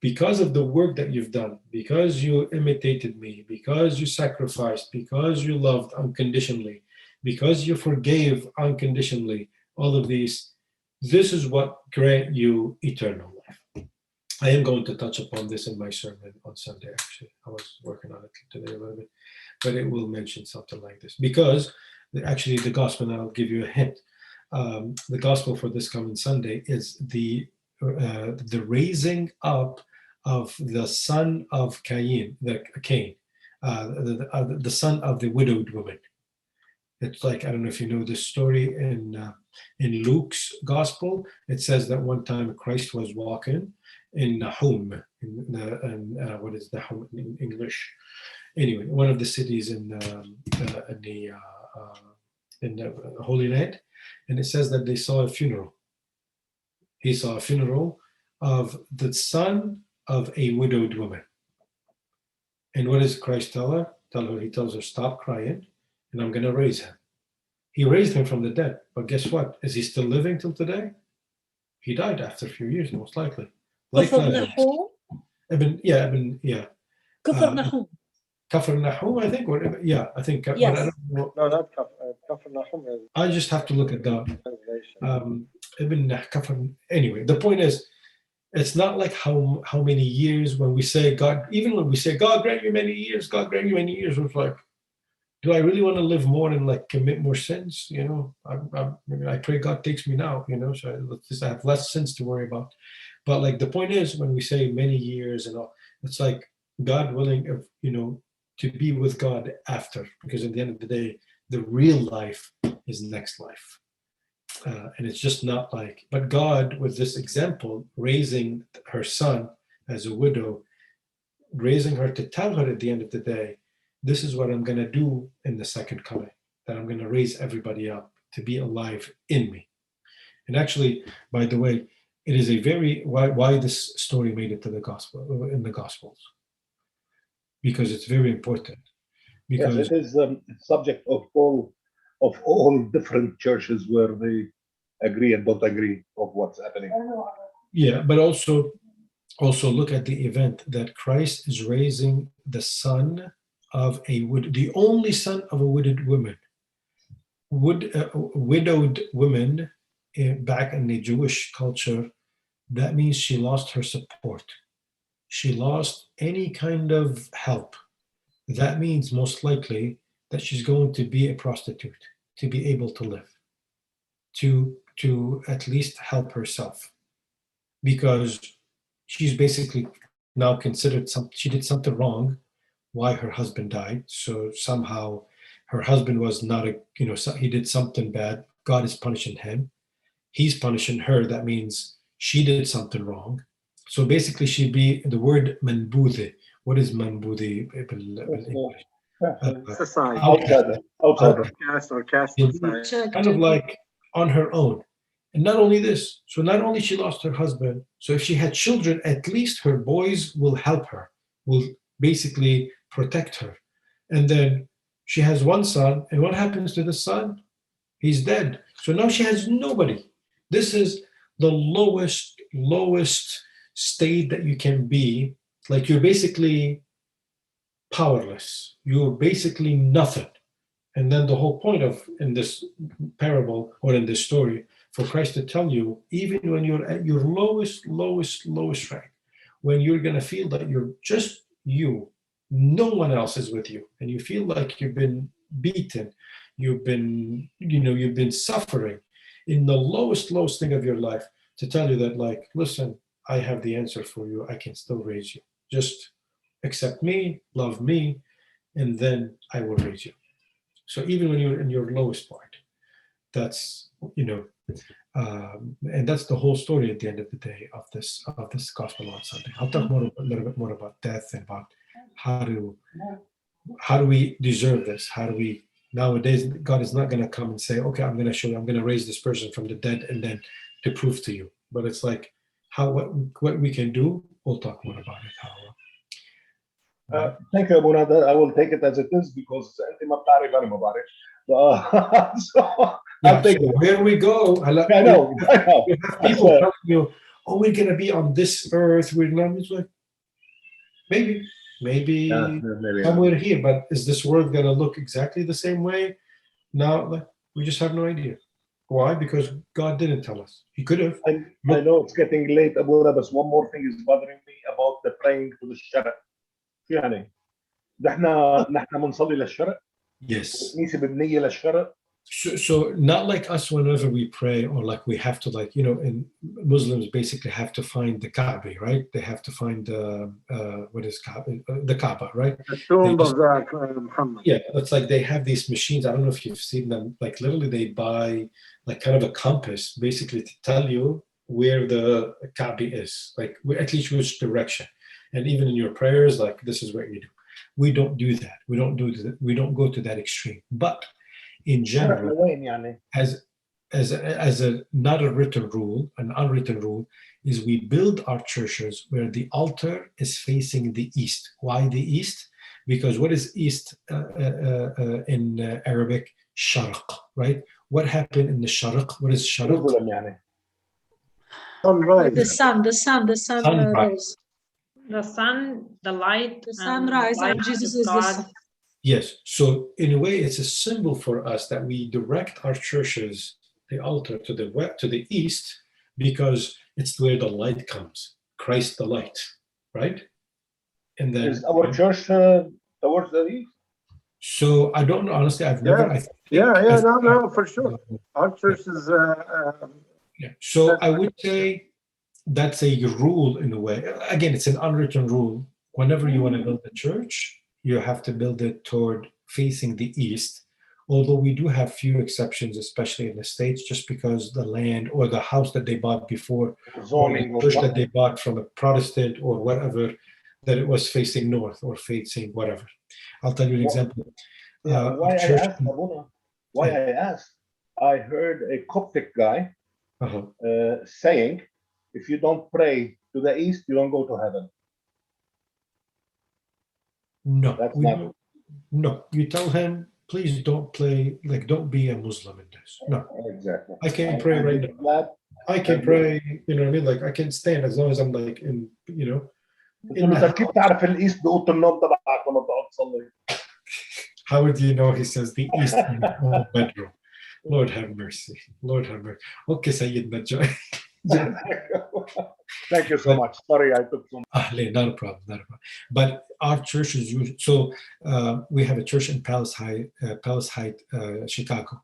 because of the work that you've done, because you imitated me, because you sacrificed, because you loved unconditionally, because you forgave unconditionally, all of these, this is what grant you eternal life. I am going to touch upon this in my sermon on Sunday, actually. I was working on it today a little bit, but it will mention something like this. Because actually the gospel, and I'll give you a hint, the gospel for this coming Sunday is the raising up of the son of Cain, the son of the widowed woman. It's like, I don't know if you know this story in Luke's gospel. It says that one time Christ was walking in Nahum, what is Nahum in English? Anyway, one of the cities in the Holy Land, and it says that they saw a funeral. He saw a funeral of the son of a widowed woman. And what does Christ tell her? He tells her, stop crying, and I'm going to raise him. He raised him from the dead. But guess what? Is he still living till today? He died after a few years, most likely. Like Nahum? Kufr Nahum. Kafr Nahum, I think. Yeah, I think. Yes. No, not Kafr Nahum. I just have to look at that. Anyway, the point is, it's not like how many years when we say God, even when we say God grant you many years, God grant you many years, it's like, do I really want to live more and like commit more sins? You know, I pray God takes me now, you know, so I have less sins to worry about. But like the point is, when we say many years and all, it's like God willing, you know, to be with God after, because at the end of the day, the real life is next life. And it's just not like, but God, with this example, raising her son as a widow, raising her to tell her at the end of the day, this is what I'm going to do in the second coming, that I'm going to raise everybody up to be alive in me. And actually, by the way, it is a very, why this story made it to the gospel, in the Gospels, because it's very important. Yes, because it is subject of all different churches where they agree and don't agree of what's happening. yeah, but also look at the event that Christ is raising the son of the only son of a widowed woman. Widowed women back in the Jewish culture, that means she lost her support. She lost any kind of help. That means most likely that she's going to be a prostitute to be able to live, to at least help herself, because she's basically now considered she did something wrong, why her husband died. So somehow her husband was not he did something bad. God is punishing him. He's punishing her. That means she did something wrong. So basically she'd be the word manbudhe. What is manbudhe in English? Society. Outsider. Caste or caste She'll be society. kind of like on her own. And not only this, so not only she lost her husband, so if she had children, at least her boys will help her, will basically protect her. And then she has one son, and what happens to the son? He's dead. So now she has nobody. This is the lowest state that you can be. Like you're basically powerless. You're basically nothing. And then the whole point of in this parable or in this story, for Christ to tell you, even when you're at your lowest rank, when you're going to feel that you're just you, no one else is with you, and you feel like you've been beaten, you've been suffering in the lowest thing of your life, to tell you that, like, listen, I have the answer for you. I can still raise you. Just accept me, love me, and then I will raise you. So even when you're in your lowest point, that's, and that's the whole story at the end of the day of this Gospel on Sunday. I'll talk a little bit more about death and about how do we deserve this? How do we, nowadays, God is not going to come and say, okay, I'm going to show you, I'm going to raise this person from the dead and then to prove to you. But it's like what we can do, we'll talk more about it. Thank you, Abu Nada. I will take it as it is because أنت ما بتعرف أنا ما بعرف. So I'll take it. Where we go, I know. You have people telling you, oh, we're going to be on this earth. We're not. It's like, maybe somewhere here, but is this world going to look exactly the same way? No, like, we just have no idea. Why? Because God didn't tell us. He could have. I know it's getting late, Abu Nada, but one more thing is bothering me about the praying to the الشرق. شو يعني؟ نحن بنصلي للشرق؟ Yes. الكنيسة مبنية للشرق؟ So not like us whenever we pray, or like we have to, like, and Muslims basically have to find the Kaaba, right? They have to find what is Kaaba? The Kaaba, right? The tomb of Muhammad. Yeah, it's like they have these machines. I don't know if you've seen them. Like literally, they buy like kind of a compass, basically to tell you where the Kaaba is, like at least which direction. And even in your prayers, like this is what you do. We don't do that. We don't go to that extreme. But in general, as a not a written rule, an unwritten rule, is we build our churches where the altar is facing the east. Why the east? Because what is east in Arabic? Sharq, right? What happened in the Sharq? What is Sharq? Sunrise. The sun rose. The sun, the light, the sunrise, and Jesus is the sun. Yes. So in a way, it's a symbol for us that we direct our churches, the altar, to the east, because it's where the light comes. Christ the light, right? And then is our church towards the east? So I don't know, honestly. I've never. No, for sure. Our church is. Yeah. So I would say that's a rule in a way. Again, it's an unwritten rule. Whenever you want to build a church, you have to build it toward facing the east. Although we do have few exceptions, especially in the States, just because the land or the house that they bought before, or the church that they bought from a Protestant or whatever, that it was facing north or facing whatever. I'll tell you an example. Why I asked, I heard a Coptic guy saying, if you don't pray to the east, you don't go to heaven. No, No, you tell him, please don't play, like, don't be a Muslim in this. No, Exactly. I can pray right now. Glad. I can pray, you know what I mean? Like, I can stand as long as I'm like in, you know, قلت له طب كيف تعرف الايست باوضه النوم تبعك لما بتقعد تصلي؟ how would you know? He says the east in the old bedroom. Lord have mercy. Lord have mercy. Okay, Sayyidina Joy. Thank you so much. Sorry, I took so much. Not a problem, not a problem. But our church is usually, so we have a church in Palace Heights, Chicago.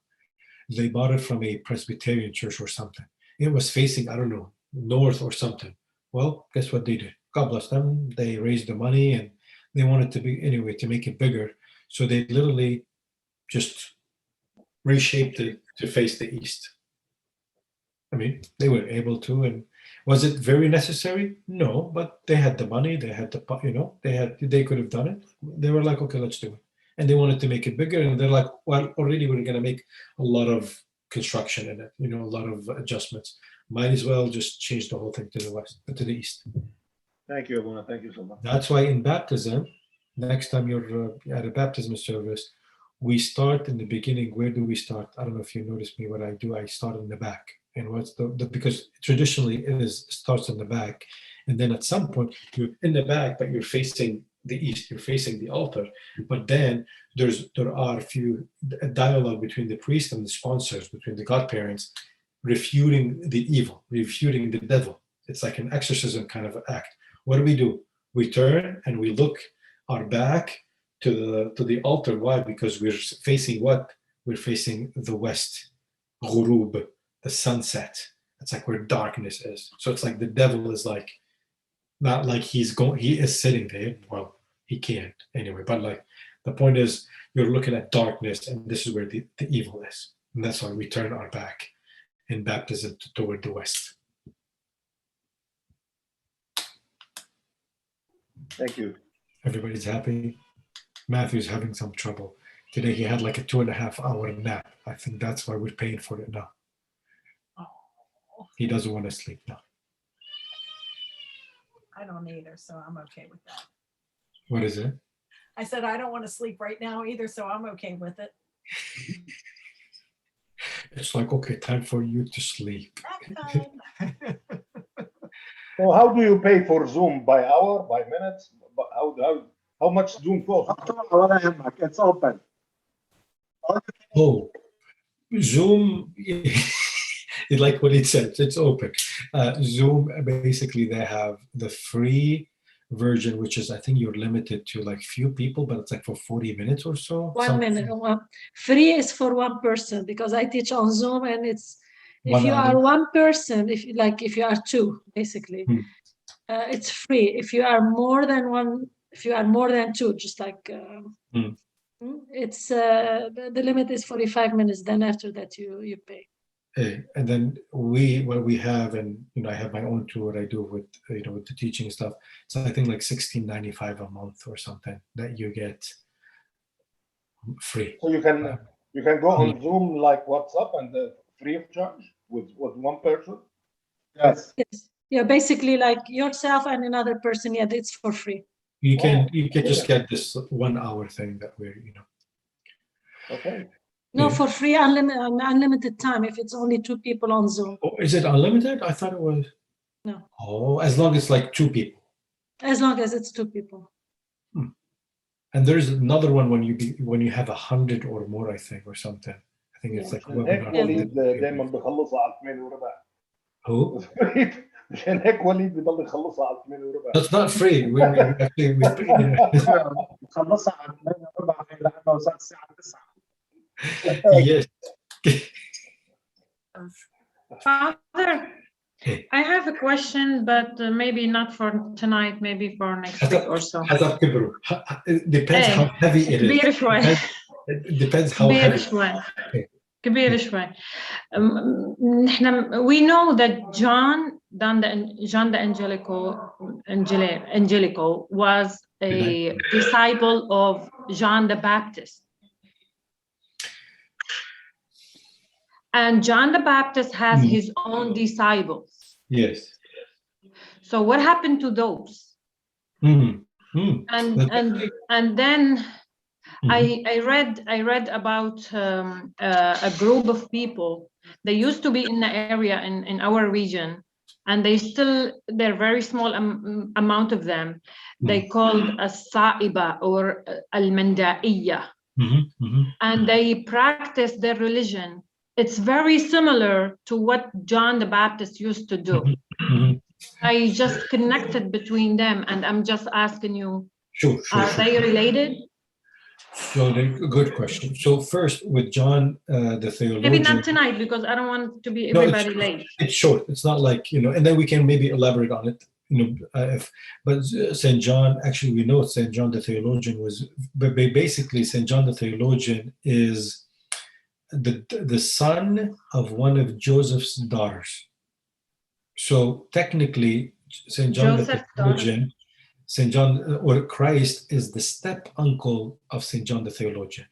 They bought it from a Presbyterian church or something. It was facing, I don't know, north or something. Well, guess what they did? God bless them. They raised the money and they wanted to be, anyway, to make it bigger. So they literally just reshaped it to face the east. I mean, they were able to, and was it very necessary? No, but they had the money, they had the, you know, they could have done it. They were like, okay, let's do it. And they wanted to make it bigger, and they're like, well, already we're going to make a lot of construction in it, you know, a lot of adjustments. Might as well just change the whole thing to the west, to the east. Thank you, Abuna. Thank you so much. That's why in baptism, next time you're at a baptism service, we start in the beginning. Where do we start? I don't know if you noticed me. What I do, I start in the back. And what's the because traditionally it starts in the back, and then at some point you're in the back, but you're facing the east. You're facing the altar. But then there are a dialogue between the priest and the sponsors, between the godparents, refuting the evil, refuting the devil. It's like an exorcism kind of act. What do? We turn and we look our back to the altar. Why? Because we're facing what? We're facing the west, ghurub, the sunset. It's like where darkness is. So it's like the devil is like, not like he is sitting there. Well, he can't anyway, but like the point is you're looking at darkness, and this is where the evil is. And that's why we turn our back in baptism toward the west. Thank you. Everybody's happy. Matthew's having some trouble. Today he had like a 2.5-hour nap. I think that's why we're paying for it now. He doesn't want to sleep now. I don't either, so I'm okay with that. What is it? I said I don't want to sleep right now either, so I'm okay with it. It's like, okay, time for you to sleep. So how do you pay for Zoom? By hour, by minutes? How much Zoom costs? It's open. Oh, Zoom, like what it says, it's open. Zoom, basically, they have the free version, which is, I think you're limited to like few people, but it's like for 40 minutes or so. 1 minute. Free is for one person, because I teach on Zoom, and it's if you are one person, if you are two, basically, it's free. If you are more than one, if you are more than two, just like it's the limit is 45 minutes. Then after that, you pay. And then what we have, and I have my own tool. What I do with with the teaching stuff. So I think like $16.95 a month or something that you get free. So you can go on Zoom like WhatsApp and free of charge with one person. Yes. Yeah, basically like yourself and another person. Yeah, it's for free. You can just get this 1 hour thing that we're Okay. No, for free, unlimited time. If it's only 2 people on Zoom. Oh, is it unlimited? I thought it was. No. Oh, as long as like 2 people. As long as it's 2 people. And there's another one when you have 100 or more, I think, or something. I think it's like Who? مشان هيك وليد بضل يخلصها على 8 وربع. That's not free. We خلصها على 8 وربع لانه وصلت الساعه 9. Yes. Father, I have a question, but maybe not for tonight, maybe for next week or so. It depends how heavy it is. كبير شوي. It depends how كبير heavy. شوي. كبير شوي. We know that John the Angelical was a disciple of John the Baptist. And John the Baptist has his own disciples. Yes. So what happened to those? And then I read about a group of people. They used to be in the area in our region, and they're very small amount of them. They called as-sa'iba or al-manda'iyya, and they practice their religion. It's very similar to what John the Baptist used to do. I just connected between them, and I'm just asking you, Sure. are they related? So, good question. So first, with John, the theologian. Maybe not tonight, because I don't want to be everybody late. It's short. It's not like, and then we can maybe elaborate on it. But St. John, actually, we know St. John the theologian but basically St. John the theologian is the son of one of Joseph's daughters. So technically, St. John the theologian, St. John or Christ is the step uncle of St. John the theologian.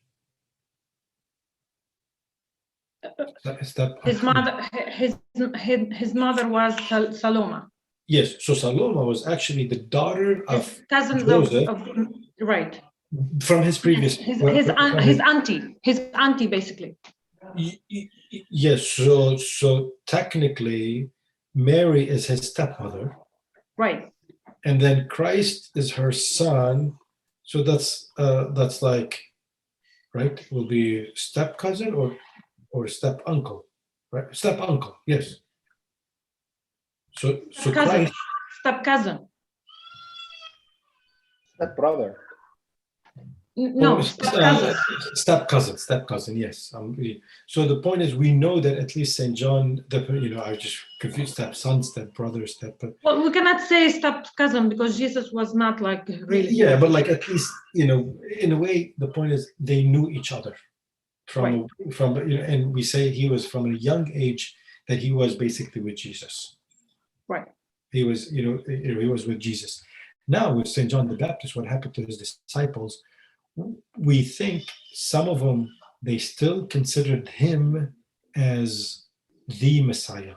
His mother was Saloma. Yes, so Saloma was actually the daughter of cousins Joseph, of right, from his previous his auntie basically. Yes, so technically Mary is his stepmother, right, and then Christ is her son. So that's like, right, will be step cousin or step uncle, right? Step uncle, yes. So cousin, Christ, step cousin, Step brother. no, step cousin, yes. So the point is, we know that at least St. John, I just confused step son, step brother, well, we cannot say step cousin because Jesus was not like really. Yeah, but like at least, in a way, the point is they knew each other from and we say he was from a young age that he was basically with Jesus. Right. He was, he was with Jesus. Now with St. John the Baptist, what happened to his disciples? We think some of them, they still considered him as the Messiah.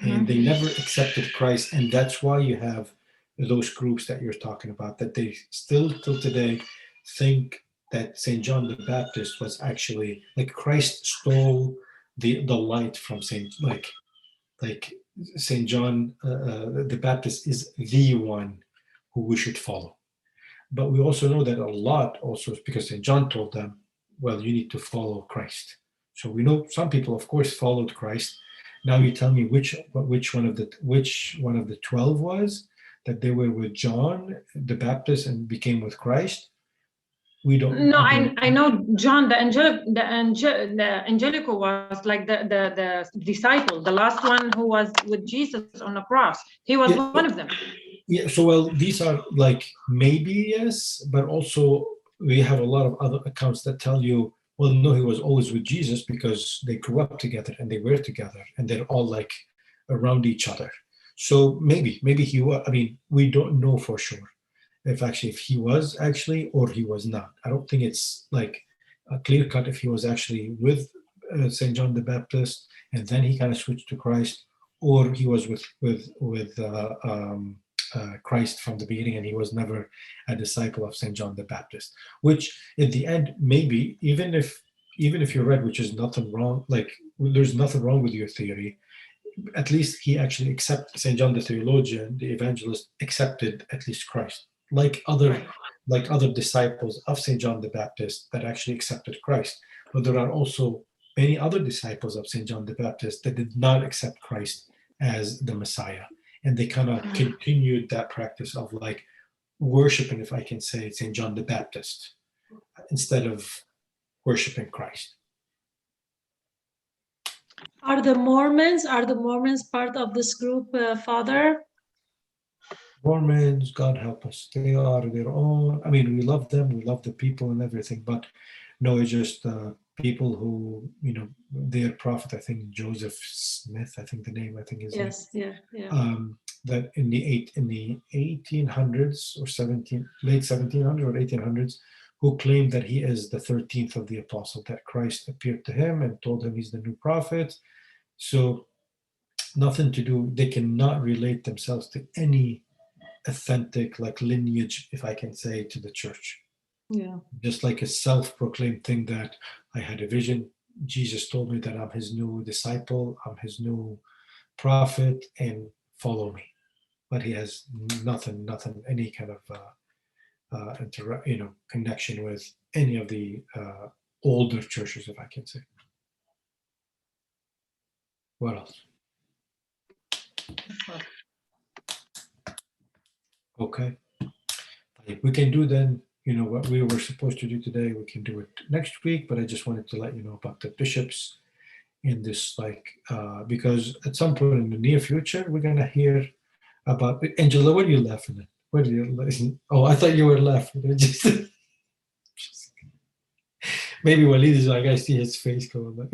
And they never accepted Christ. And that's why you have those groups that you're talking about, that they still till today think that St. John the Baptist was actually, like, Christ stole the light from St. John the Baptist is the one who we should follow. But we also know that a lot also is because St. John told them, well, you need to follow Christ. So we know some people, of course, followed Christ. Now you tell me which one of the 12 was that they were with John the Baptist and became with Christ. We don't. No, I know John the Angelico was like the disciple, the last one who was with Jesus on the cross. He was one of them. Yeah. So well, these are like maybe yes, but also we have a lot of other accounts that tell you, well, no, he was always with Jesus because they grew up together and they were together and they're all like around each other. So maybe he was. I mean, we don't know for sure if he was actually or he was not. I don't think it's like a clear cut if he was actually with St. John the Baptist and then he kind of switched to Christ, or he was with Christ from the beginning and he was never a disciple of St. John the Baptist. Which in the end, maybe even if you're right, which is nothing wrong. Like there's nothing wrong with your theory. At least he actually accepted St. John the theologian, the evangelist, accepted at least Christ. Like other disciples of St. John the Baptist that actually accepted Christ. But there are also many other disciples of St. John the Baptist that did not accept Christ as the Messiah. And they kind of continued that practice of like worshiping, if I can say, St. John the Baptist instead of worshiping Christ. Are the Mormons part of this group, Father? Mormons, God help us. They are their own. I mean, we love them. We love the people and everything. But no, it's just people who, their prophet, I think Joseph Smith, I think the name, I think is. Yes, yeah. That in the 1800s or late 1700s or 1800s, who claimed that he is the 13th of the apostle, that Christ appeared to him and told him he's the new prophet. So nothing to do. They cannot relate themselves to any authentic like lineage, if I can say, to the church. Yeah. Just like a self-proclaimed thing that I had a vision. Jesus told me that I'm his new disciple, I'm his new prophet, and follow me. But he has nothing, any kind of connection with any of the older churches, if I can say. What else? Okay. We can do then, what we were supposed to do today, we can do it next week, but I just wanted to let you know about the bishops in this, because at some point in the near future, we're going to hear about, Angela, what are you laughing at? What are you laughing? Oh, I thought you were laughing. Maybe Walid is like, I see his face going.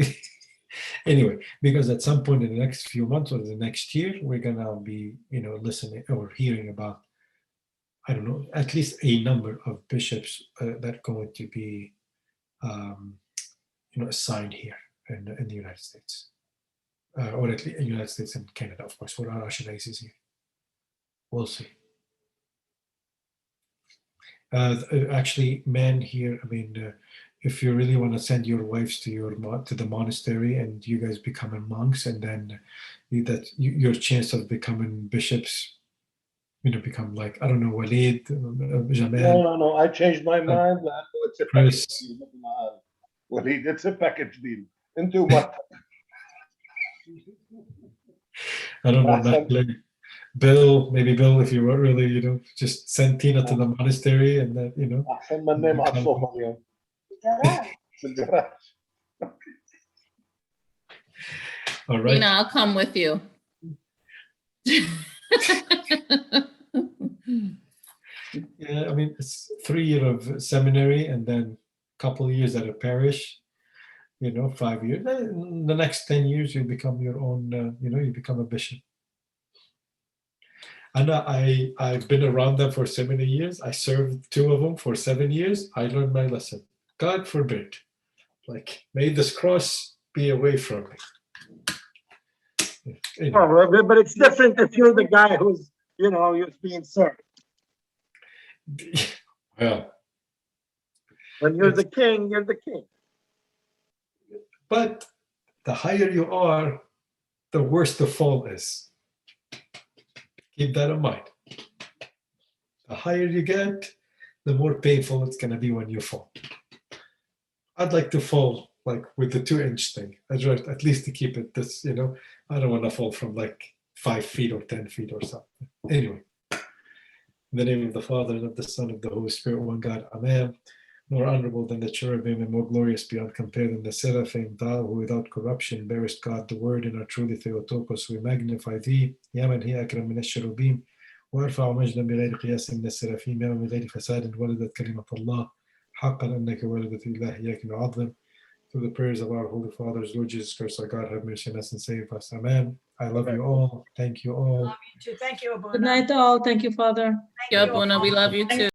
Anyway, because at some point in the next few months or the next year, we're going to be, listening or hearing about, I don't know, at least a number of bishops that are going to be, assigned here in the United States, or at least in the United States and Canada, of course, for our archdiocese here. We'll see. Actually, men here, I mean, if you really want to send your wives to the monastery and you guys becoming monks, and then your chance of becoming bishops, become like, I don't know, Walid, Jamal. No, I changed my mind. It's a package deal. Walid, it's a package deal. Into what? I don't know, Bill, maybe Bill, if you were really, just send Tina to the monastery and then, أحسن من نام على الصوفة اليوم. في الجراج. All right. Tina, I'll come with you. Yeah, I mean, it's 3 years of seminary and then a couple of years at a parish, 5 years. In the next 10 years, you become your own, you become a bishop. And I've been around them for so many years. I served 2 of them for 7 years. I learned my lesson. God forbid, may this cross be away from me. Oh, but it's different if you're the guy who's, you're being served. Well, when you're the king, you're the king. But the higher you are, the worse the fall is. Keep that in mind. The higher you get, the more painful it's going to be when you fall. I'd like to fall with the 2-inch thing. I'd like at least to keep it this, I don't want to fall from 5 feet or 10 feet or something. Anyway, in the name of the Father, and of the Son, and of the Holy Spirit, one God, Amen. More honorable than the cherubim and more glorious beyond compare than the seraphim, thou who without corruption bearest God the Word and are truly Theotokos, we magnify thee. يا من هي أكرم من الشروبيم وارفع مجدا بغير قياس من السرافيم يا من بغير فساد ولدت كلمة الله حقا أنك ولدت إله إياك نعظم. Through the prayers of our Holy Fathers, Lord Jesus Christ, our God, have mercy on us and save us. Amen. I love you all. Thank you all. Love you too. Thank you, Abuna. Good night all. Thank you, Father. Thank you, Abuna. We love you too.